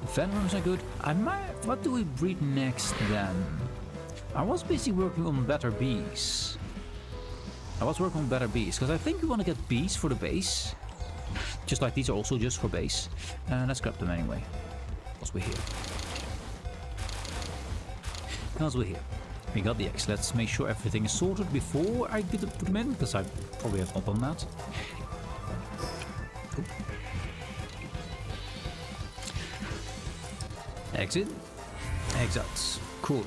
Venomers are good. What do we breed next then? I was basically working on better bees. Because I think we want to get bees for the base. Just like these are also just for base. Let's grab them anyway. Because we're here. We got the eggs. Let's make sure everything is sorted before I put them in, because I probably have not done that. Cool. Eggs in. Eggs out. Cool.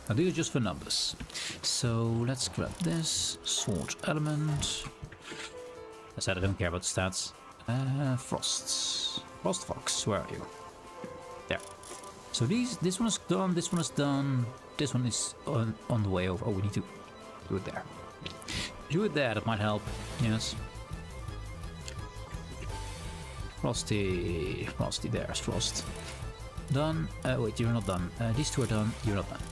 Now these are just for numbers. So let's grab this. Sort element. I said I don't care about the stats. Frosts. Frost Fox, where are you? There. So this one is done, this one is done. This one is on the way over. Oh, we need to do it there. Do it there, that might help. Yes. Frosty. Frosty, there's Frost. Done. Wait, you're not done. These 2 are done, you're not done.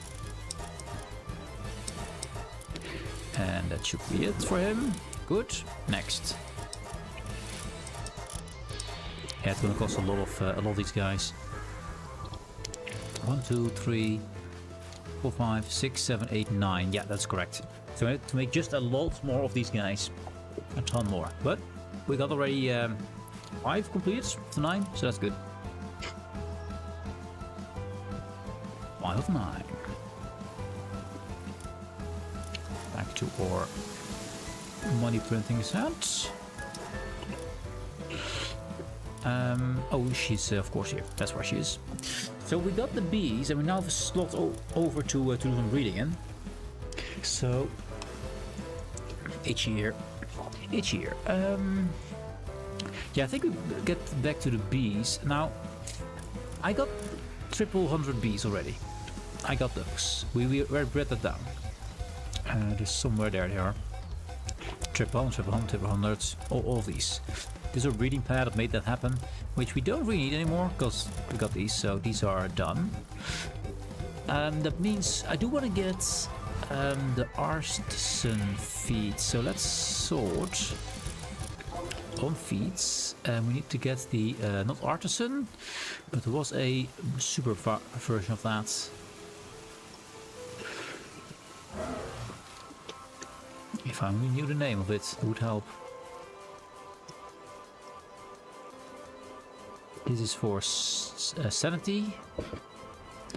And that should be it for him. Good. Next. Yeah, it's gonna cost a lot of these guys. 1, 2, 3, 4, 5, 6, 7, 8, 9. Yeah, that's correct. So we have to make just a lot more of these guys. A ton more. But we got already 5 completed to 9, so that's good. 5 of 9. Back to our money printing set. Oh, she's of course here. That's where she is. So we got the bees, and we now have a slot over to do some breeding in. So itchy here. Yeah, I think we get back to the bees now. I got 100 bees already. I got those. We bred that down. There's somewhere there they are. 100, all of these. There's a breeding pad that made that happen, which we don't really need anymore because we got these, so these are done. That means I do want to get The artisan feat. So let's sort on feats, and we need to get the not artisan, but there was a super version of that. If I only knew the name of it, it would help. This is for sanity.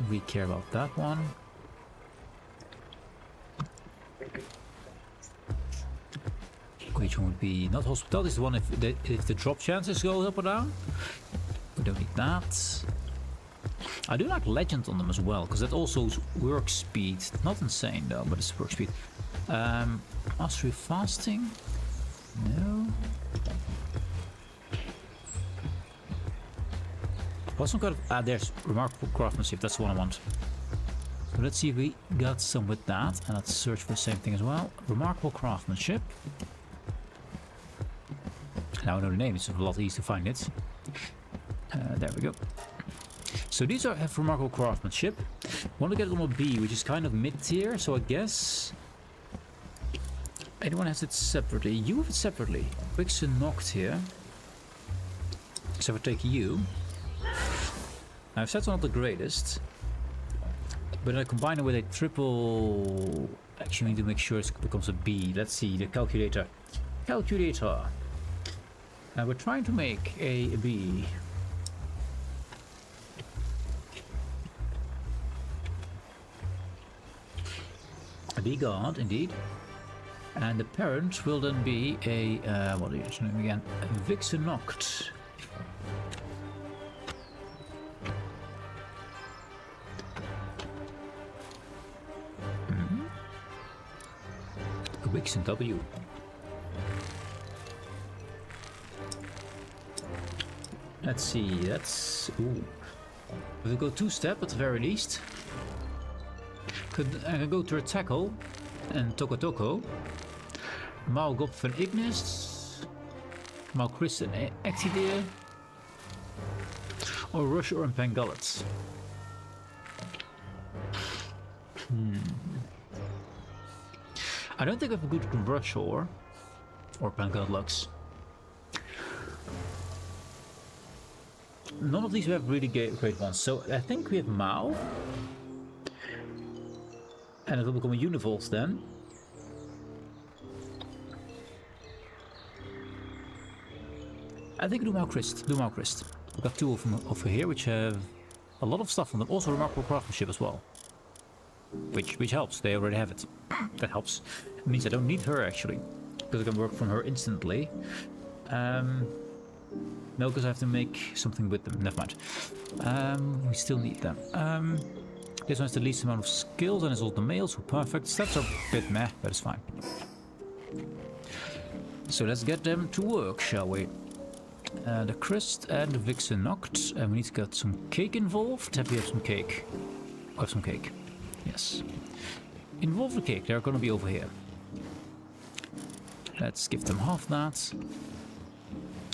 We care about that one. Which one would be not hospitality? Is the one if the drop chances go up or down. We don't need that. I do like legend on them as well, because that also is work speed. Not insane though, but it's work speed. Mastery fasting. No. What's some kind of there's remarkable craftsmanship. That's the one I want. So let's see if we got some with that, and let's search for the same thing as well. Remarkable craftsmanship. Now I know the name, it's a lot easier to find it. There we go. So these have remarkable craftsmanship. Want to get it on a B, which is kind of mid-tier, so I guess... Anyone has it separately. You have it separately. Wixen knocked here. So if I take you... Now I've set one not the greatest. But I combine it with a triple... Actually, we need to make sure it becomes a B. Let's see, the calculator. Calculator. We're trying to make a B. A B god, indeed. And the parent will then be a, what is your name again? Vixenoct. Vixen W. Let's see, that's... Ooh. We'll go two-step at the very least. I can go to a tackle and Toko Toko. Maugop van Ignis. Malchris and Actideer. Or Rush or Pangullet. I don't think I have a good Rush or Pangullet Lux. None of these we have really great ones. So I think we have Mao. And it will become a Univolts then. I think do Malchrist. We've got two of them over here, which have a lot of stuff on them. Also remarkable craftsmanship as well. Which helps. They already have it. That helps. It means I don't need her actually. Because I can work from her instantly. No, because I have to make something with them. Never mind. We still need them. This one has the least amount of skills and is all the male, so perfect. Stats are a bit meh, but it's fine. So let's get them to work, shall we? The Christ and the Vixen knocked, and we need to get some cake involved. Have we have some cake? I have some cake. Yes. Involve the cake, they're gonna be over here. Let's give them half that.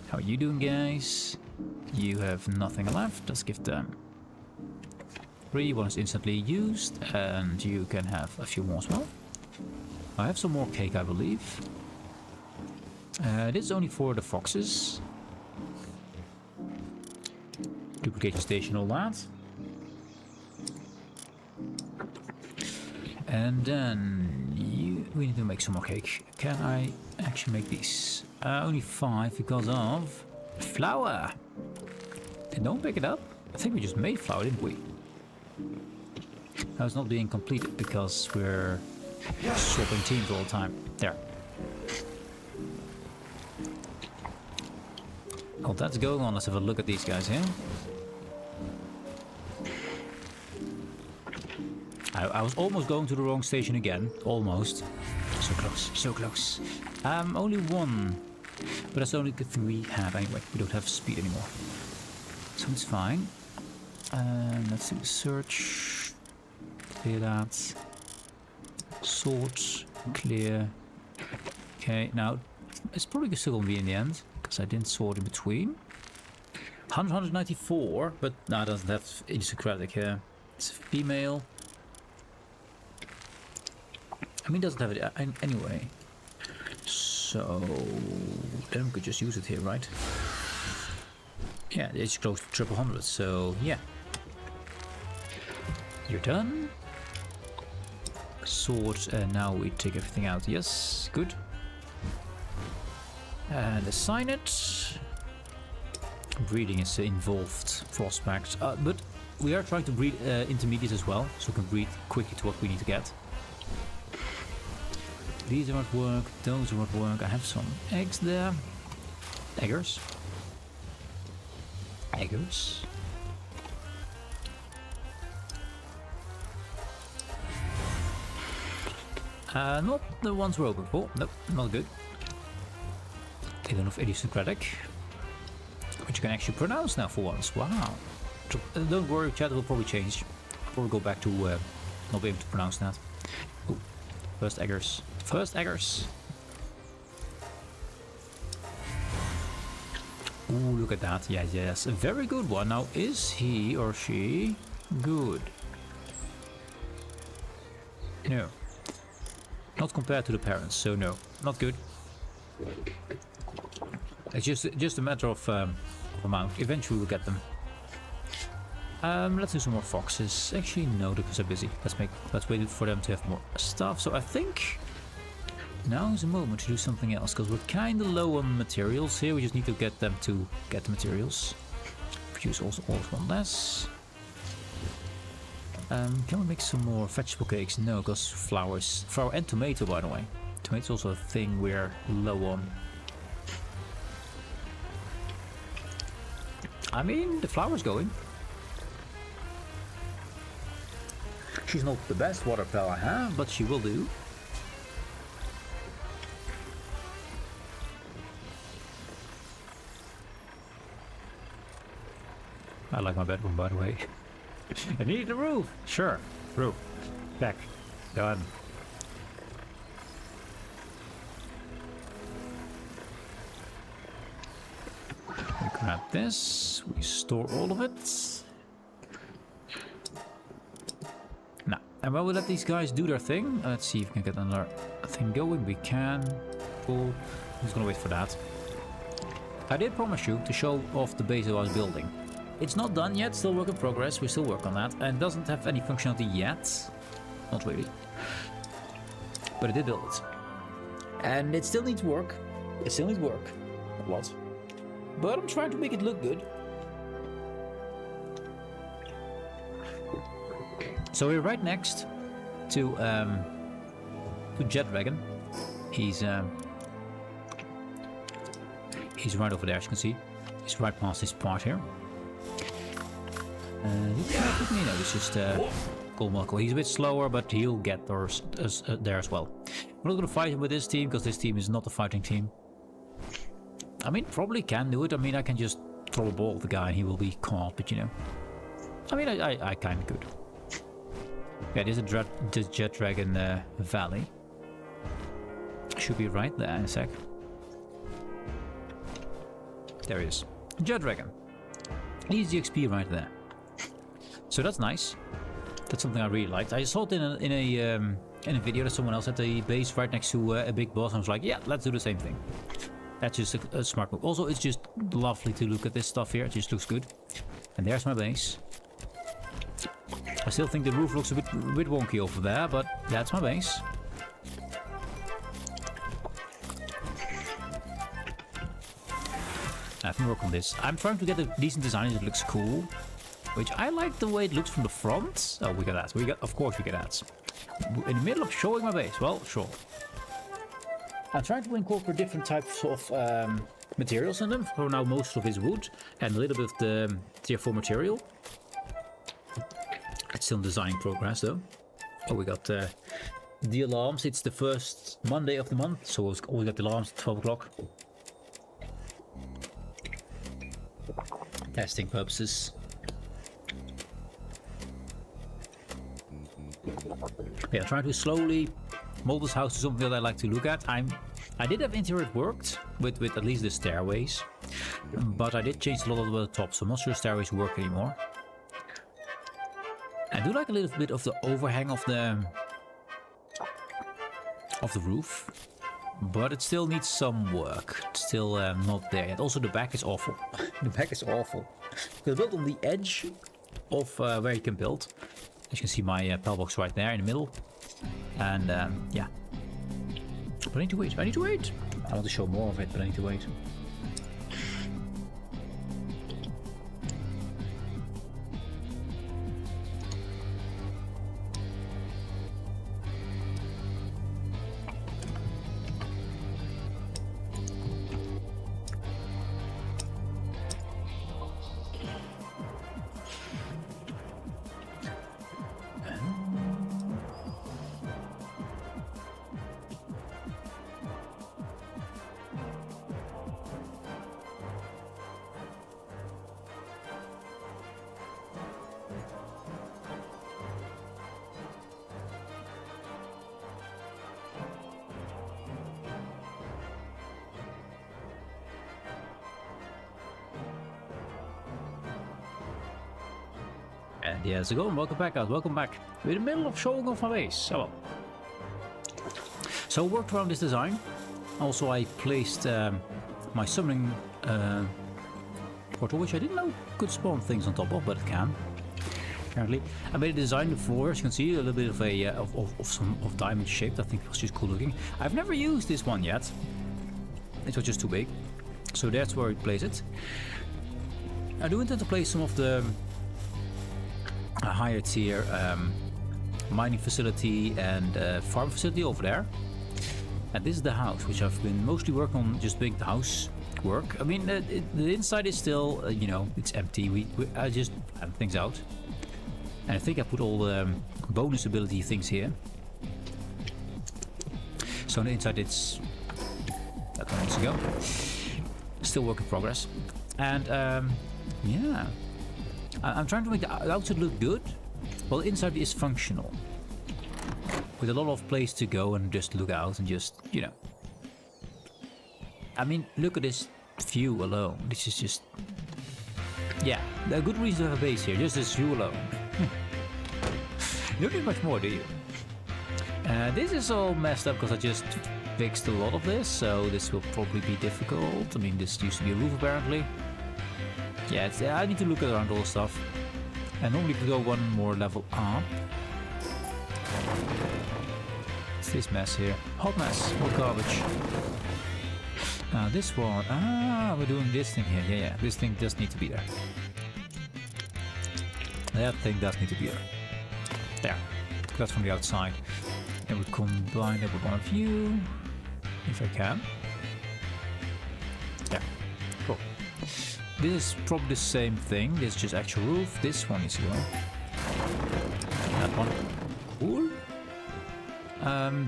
How are you doing, guys? You have nothing left. Let's give them 3. One is instantly used, and you can have a few more as well. I have some more cake, I believe. This is only for the foxes. Duplication station, all that. And then we need to make some more cake. Can I actually make these? Only 5 because of flour. Don't pick it up. I think we just made flour, didn't we? Now it's not being completed because we're swapping teams all the time. There. While that's going on, let's have a look at these guys here. I was almost going to the wrong station again. Almost. So close, so close. Only 1. But that's the only good thing we have anyway. We don't have speed anymore. So it's fine. Let's do the search. Clear that. Sort. Clear. Okay, now it's probably still going to be in the end. Because I didn't sort in between. 194. But no, it doesn't have idiosyncratic here. It's a female. mean, it doesn't have it anyway. So then we could just use it here, right? Yeah, it's close to 300, so yeah. You're done. Swords, and now we take everything out. Yes, good. And assign it. Breeding is involved, frostbacks, but we are trying to breed intermediates as well, so we can breed quickly to what we need to get. These are at work, those are at work. I have some eggs there. Eggers. Eggers. Not the ones we're hoping for. Nope, not good. They don't have idiosyncratic, which you can actually pronounce now for once. Wow. Don't worry, chat will probably change. Or go back to not be able to pronounce that. Ooh, first eggers. First eggers. Ooh, look at that. Yes, yes. A very good one. Now, is he or she good? No. Not compared to the parents, so no. Not good. It's just a matter of amount. Eventually we'll get them. Let's do some more foxes. Actually, no, because they're busy. Let's wait for them to have more stuff. So I think now is the moment to do something else, because we're kind of low on materials here. We just need to get them to get the materials. Produce also one less. Can we make some more vegetable cakes? No, because flour and tomato, by the way. Tomato's also a thing we're low on. I mean, the flour's going. She's not the best water pal I have, but she will do. I like my bedroom, by the way. I need the roof. Sure, roof. Check. Done. We grab this. We store all of it. Now, and while we let these guys do their thing, let's see if we can get another thing going. We can. Cool. I'm just gonna wait for that. I did promise you to show off the base I was building. It's not done yet, still work in progress, we still work on that, and it doesn't have any functionality yet. Not really. But it did build it. And it still needs work. It still needs work. A lot. But I'm trying to make it look good. So we're right next to Jet Dragon. He's right over there, as you can see. He's right past this part here. He's just cool. He's a bit slower, but he'll get there as well. We're not going to fight him with this team, because this team is not a fighting team. I mean, probably can do it. I mean, I can just throw a ball at the guy and he will be caught, but you know. I mean, I kind of could. Yeah, there's a Jet Dragon Valley. Should be right there in a sec. There he is. Jet Dragon. Easy XP right there. So that's nice. That's something I really liked. I saw it in a video that someone else had a base right next to a big boss, and I was like, yeah, let's do the same thing. That's just a smart move. Also, it's just lovely to look at this stuff here. It just looks good. And there's my base. I still think the roof looks a bit wonky over there, but that's my base. I can work on this. I'm trying to get a decent design that looks cool. Which I like the way it looks from the front. Oh, we got that. Of course we get that. In the middle of showing my base. Well, sure. I'm trying to incorporate different types of materials in them. For now, most of it is wood and a little bit of the tier 4 material. It's still in design progress though. Oh, we got the alarms. It's the first Monday of the month, so we got the alarms at 12 o'clock. Testing purposes. Yeah, trying to slowly mold this house to something that I like to look at. I did have interior worked with at least the stairways, but I did change a lot of the top, so I'm not sure stairways work anymore. I do like a little bit of the overhang of the of the roof. But it still needs some work. It's still not there yet. Also, the back is awful. The back is awful. It's built on the edge of where you can build. As you can see, my pal box right there in the middle. And yeah. But I need to wait. I need to wait. I want to show more of it, but I need to wait. And yeah, so welcome back guys, welcome back. We're in the middle of showing off my base. Oh well. So I worked around this design. Also I placed my summoning portal, which I didn't know could spawn things on top of, but it can. Apparently. I made a design of the floor, as you can see, a little bit of a of diamond shaped. I think it was just cool looking. I've never used this one yet. It was just too big. So that's where I place it. I do intend to place some of the higher tier mining facility and farm facility over there. And this is the house, which I've been mostly working on, just making the house work. I mean, the inside is still, you know, it's empty. I just add things out. And I think I put all the bonus ability things here. So on the inside it's that one needs to go. Still work in progress. And yeah. I'm trying to make the outside look good, while the inside is functional. With a lot of place to go and just look out and just, you know. I mean, look at this view alone. This is just... Yeah, a good reason to have a base here, just this view alone. You don't need much more, do you? This is all messed up because I just fixed a lot of this, so this will probably be difficult. I mean, this used to be a roof apparently. Yeah, I need to look around all the stuff. And normally could go one more level up. What's this mess here? Hot mess, hot garbage. This one, we're doing this thing here. Yeah, this thing does need to be there. That thing does need to be there. There, that's from the outside. And we combine it with one of you, if I can. There, cool. This is probably the same thing. This is just actual roof. This one is here. That one. Cool.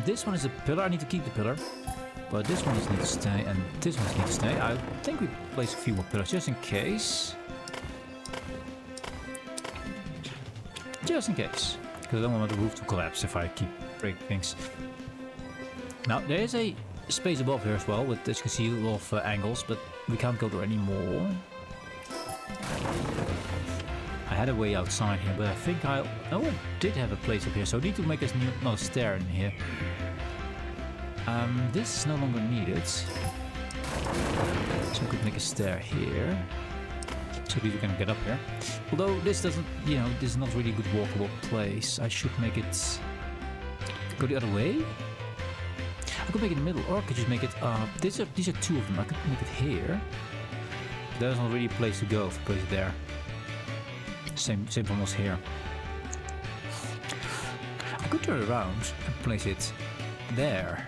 This one is a pillar. I need to keep the pillar. But this one needs to stay and this one needs to stay. I think we place a few more pillars just in case. Just in case. Because I don't want the roof to collapse if I keep breaking things. Now, there is a space above here as well, with, as you can see, a lot of angles, but we can't go there anymore. I had a way outside here, but I think I did have a place up here, so I need to make another stair in here. This is no longer needed. So I could make a stair here. So people can get up here. Although this doesn't, you know, this is not really a good walkable place. I should make it go the other way. I could make it in the middle, or I could just make it up. These are two of them. I could make it here. There's not really a place to go if I place it there. Same almost here. I could turn it around and place it there.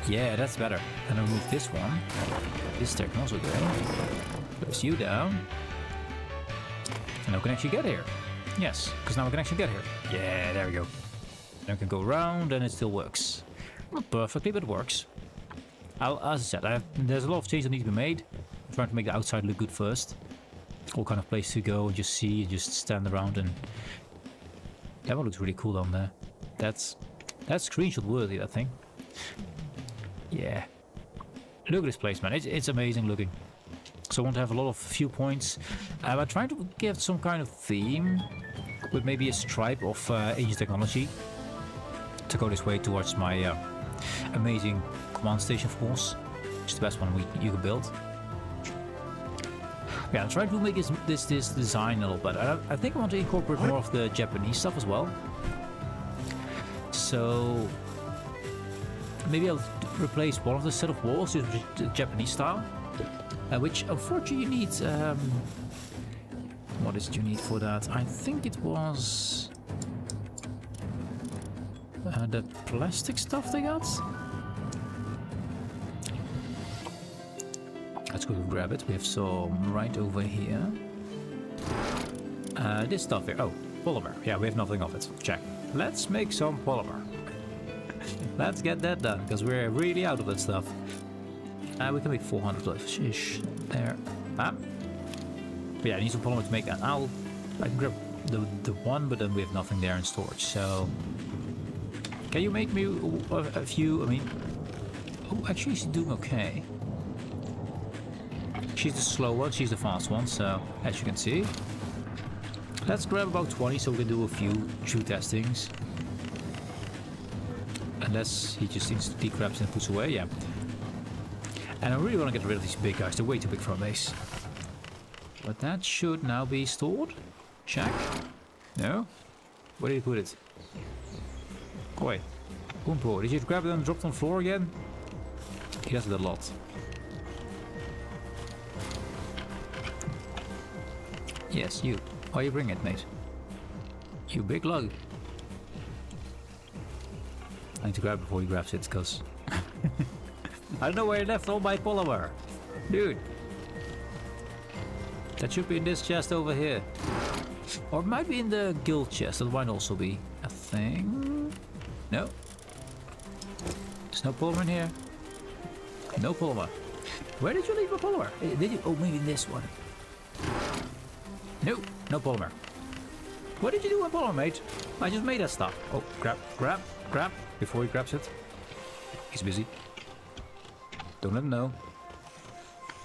Yeah, that's better. And I'll move this one. This stair can also go. Place you down. And now we can actually get here. Yes, because now we can actually get here. Yeah, there we go. Then we can go around and it still works. Not perfectly, but it works. As I said, there's a lot of changes that need to be made. I'm trying to make the outside look good first. All kind of place to go and just see, just stand around, and that one looks really cool down there. That's screenshot worthy, that thing. Yeah. Look at this place, man. It's amazing looking. So I want to have a lot of viewpoints. I'm trying to give some kind of theme with maybe a stripe of ancient technology. to go this way towards my amazing command station, of course. It's the best one you can build. Yeah, I'm trying to make this design a little better. I think I want to incorporate more of the Japanese stuff as well. So maybe I'll replace one of the set of walls with the Japanese style, which unfortunately you need. What is it you need for that? I think it was the plastic stuff they got. Let's go grab it. We have some right over here. This stuff here. Oh, polymer. Yeah, we have nothing of it. Check. Let's make some polymer. Let's get that done, because we're really out of that stuff. We can make 400-ish there. Yeah, I need some polymer to make that. I can grab the one, but then we have nothing there in storage. So, can you make me a few? I mean, oh, actually, she's doing okay. She's the slow one, she's the fast one, so as you can see. Let's grab about 20 so we can do a few true testings. Unless he just instantly grabs and puts away, yeah. And I really want to get rid of these big guys, they're way too big for a base. But that should now be stored. Check. No? Where did he put it? Wait. Boompo, did you grab it and drop it on the floor again? He does it a lot. Yes, you. Why you bring it, mate? You big lug. I need to grab it before he grabs it, because I don't know where he left all my polymer. Dude. That should be in this chest over here. Or it might be in the guild chest. That might also be a thing. No. There's no polymer in here. No polymer. Where did you leave my polymer? Did you? Oh, maybe in this one. No, no polymer. What did you do with polymer, mate? I just made that stuff. Oh, grab, grab, grab. Before he grabs it. He's busy. Don't let him know.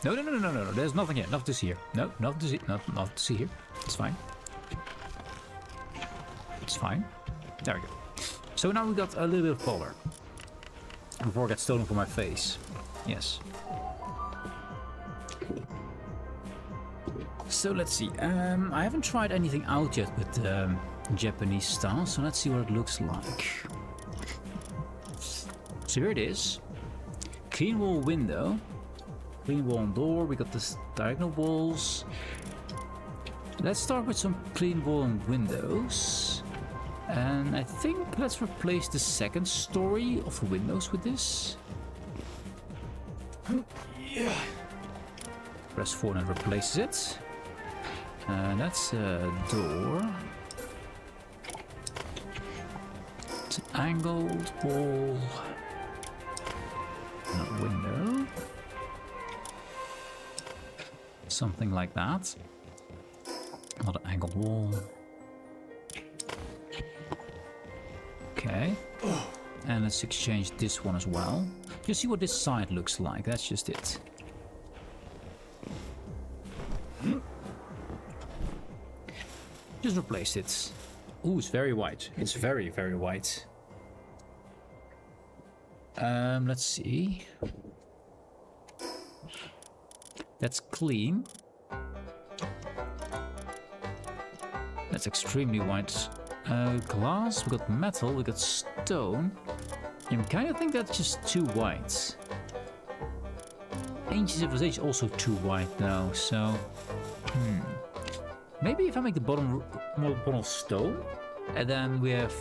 No, no, no, no, no, no. There's nothing here. Nothing to see here. No, nothing to see. Nothing to see here. It's fine. It's fine. There we go. So now we got a little bit of polymer. Before it gets stolen from my face. Yes. So let's see. I haven't tried anything out yet with Japanese style, so let's see what it looks like. So here it is. Clean wall window. Clean wall and door. We got this diagonal walls. Let's start with some clean wall and windows. And I think let's replace the second story of the windows with this. Yeah. Press 4 and replaces it. That's a door. It's an angled wall. And a window. Something like that. Another angled wall. Okay. And let's exchange this one as well. Just see what this side looks like. That's just it. Just replace it. Ooh, it's very white. It's very, very white. Let's see. That's clean. That's extremely white. Glass, we got metal, we got stone. I kind of think that's just too white. Ancient civilization also too white now, so... Maybe if I make the bottom of stone, and then we have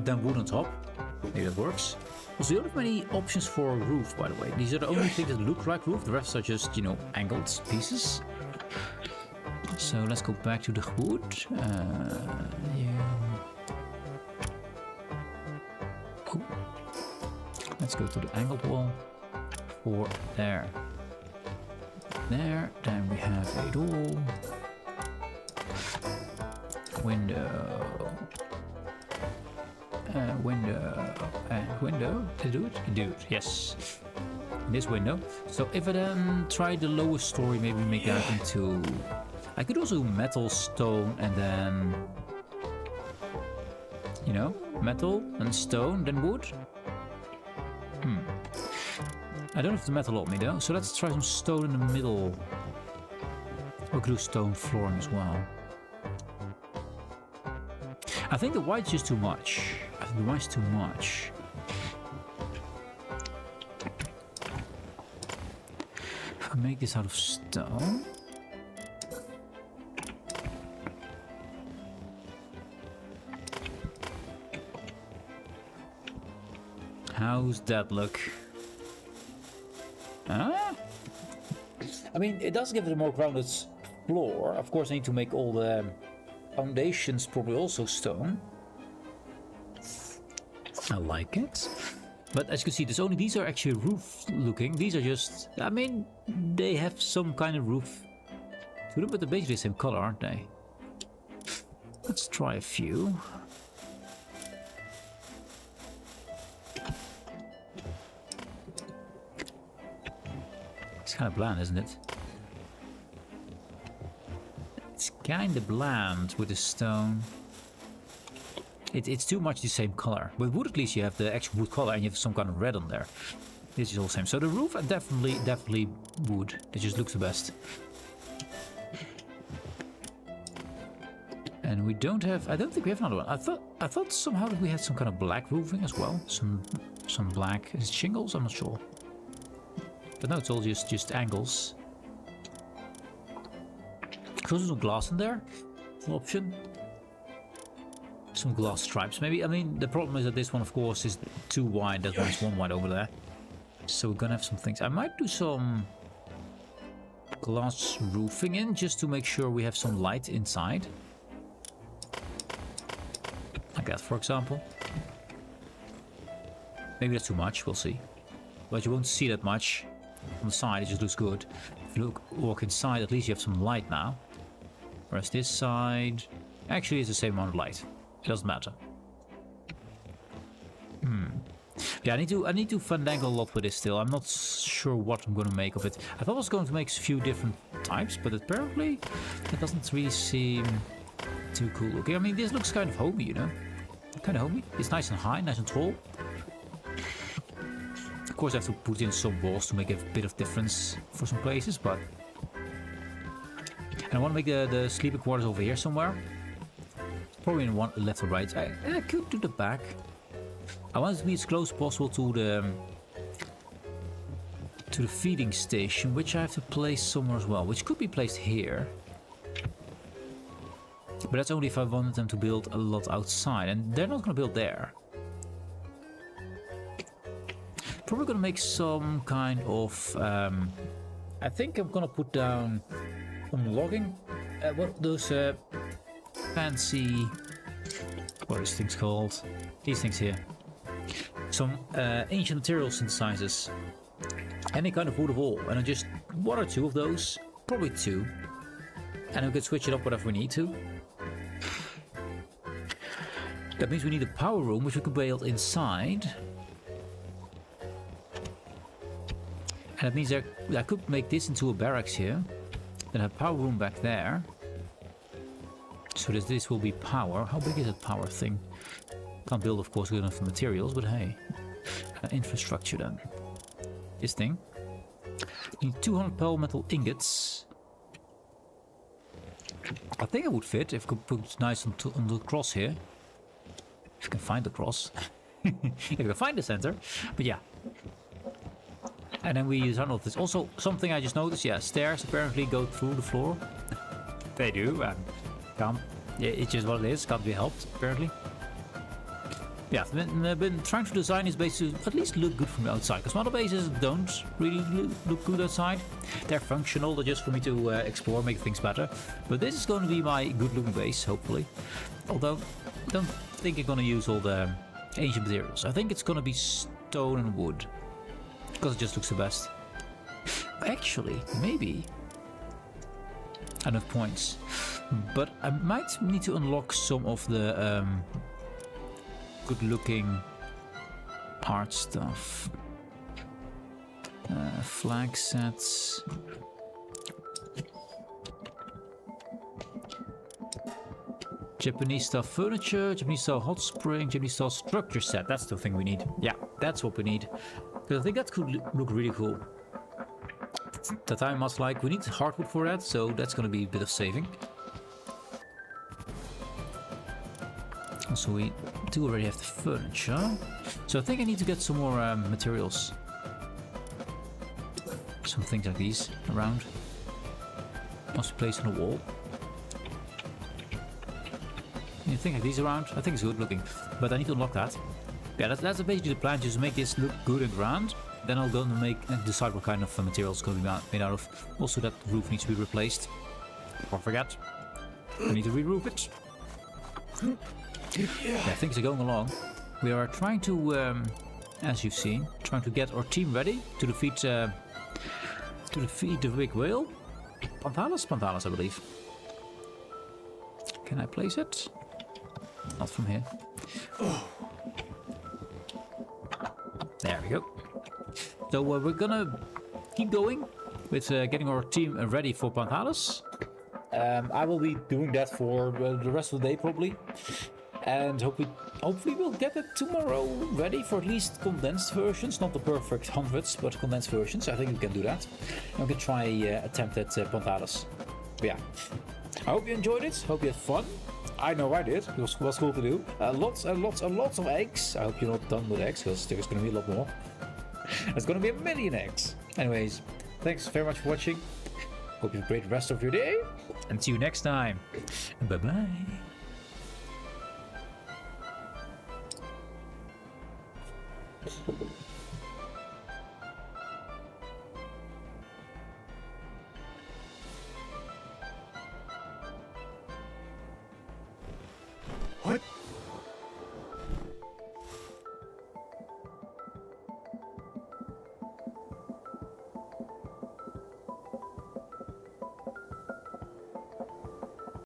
then wood on top. Maybe that works. Also, you don't have many options for a roof, by the way. These are the only things that look like roof. The rest are just, you know, angled pieces. So let's go back to the wood. Oh. Let's go to the angled wall. For there. There. Then we have a door. Window. Window. And window. Did it do it? Do it. Yes. This window. So if I then try the lowest story, maybe make that into... I could also do metal, stone, and then... You know, metal and stone, then wood. I don't have the metal on me though, so let's try some stone in the middle. We could do stone flooring as well. I think the white's just too much. I think the white's too much. If I make this out of stone. How's that look? Huh? I mean, it does give it a more grounded floor. Of course, I need to make all the foundations probably also stone. I like it. But as you can see, these are actually roof looking. These are just, I mean, they have some kind of roof to them, but they're basically the same color, aren't they? Let's try a few. It's kind of bland, isn't it? It's kind of bland with the stone. It's too much the same color. With wood, at least you have the actual wood color and you have some kind of red on there. This is all the same. So the roof, definitely wood. It just looks the best. And we don't have. I don't think we have another one. I thought somehow that we had some kind of black roofing as well. Some black. Is it shingles? I'm not sure. But no, it's all just angles. Could also some glass in there. An option. Some glass stripes, maybe. I mean, the problem is that this one, of course, is too wide. That one's one wide over there. So we're gonna have some things. I might do some glass roofing in just to make sure we have some light inside. Like that, for example. Maybe that's too much. We'll see. But you won't see that much on the side. It just looks good. If you walk inside, at least you have some light now. Whereas this side actually is the same amount of light. It doesn't matter. Yeah, I need to fandangle a lot with this still. I'm not sure what I'm going to make of it. I thought I was going to make a few different types, but apparently it doesn't really seem too cool looking. I mean, this looks kind of homey, you know? Kind of homey. It's nice and high, nice and tall. Of course, I have to put in some walls to make a bit of difference for some places, but... And I want to make the sleeping quarters over here somewhere. Probably in one left or right. I could do the back. I want it to be as close as possible to the feeding station, which I have to place somewhere as well, which could be placed here. But that's only if I wanted them to build a lot outside, and they're not going to build there. Probably going to make some kind of... I think I'm going to put down some logging. What those fancy... What are these things called? These things here. Some ancient material synthesizers. Any kind of wood of all. And just one or two of those. Probably two. And we can switch it up whatever we need to. That means we need a power room, which we could build inside. And that means I could make this into a barracks here. Then have a power room back there. So this will be power. How big is that power thing? Can't build, of course, good enough materials, but hey. Infrastructure then. This thing. You need 200 pearl metal ingots. I think it would fit if I could put it nice on the cross here. If you can find the cross. If you can find the center. But yeah. And then we use this. Also, something I just noticed. Yeah, stairs apparently go through the floor. They do. Yeah, it's just what it is. Can't be helped, apparently. Yeah, I've been trying to design this base to at least look good from the outside. Because model bases don't really look good outside. They're functional. They're just for me to explore, make things better. But this is going to be my good-looking base, hopefully. Although, I don't think I'm going to use all the ancient materials. I think it's going to be stone and wood. Because it just looks the best. Actually, maybe. Enough points. But I might need to unlock some of the good-looking art stuff. Flag sets. Japanese style furniture, Japanese style hot spring, Japanese style structure set. That's the thing we need. Yeah, that's what we need. Because I think that could look really cool. That I must like. We need hardwood for that, so that's going to be a bit of saving. Also, we do already have the furniture. So I think I need to get some more materials. Some things like these around. Must be placed on the wall. Anything like these around? I think it's good looking. But I need to unlock that. Yeah, that's basically the plan. Just make this look good and grand. Then I'll go and decide what kind of materials it's going to be made out of. Also, that roof needs to be replaced. Don't forget. I need to re-roof it. Yeah, things are going along. We are trying to, as you've seen, trying to get our team ready to defeat the big whale. Panthalis, I believe. Can I place it? Not from here. There we go. So we're gonna keep going with getting our team ready for Panthalis. I will be doing that for the rest of the day probably. And hopefully we'll get it tomorrow ready for at least condensed versions. Not the perfect hundreds, but condensed versions. I think we can do that. And we can try attempt at Panthalis. Yeah. I hope you enjoyed it. Hope you had fun. I know I did. It was cool to do. Lots and lots of eggs. I hope you're not done with eggs, because there's going to be a lot more. There's going to be a million eggs. Anyways, thanks very much for watching. Hope you have a great rest of your day. And see you next time. Bye-bye. What?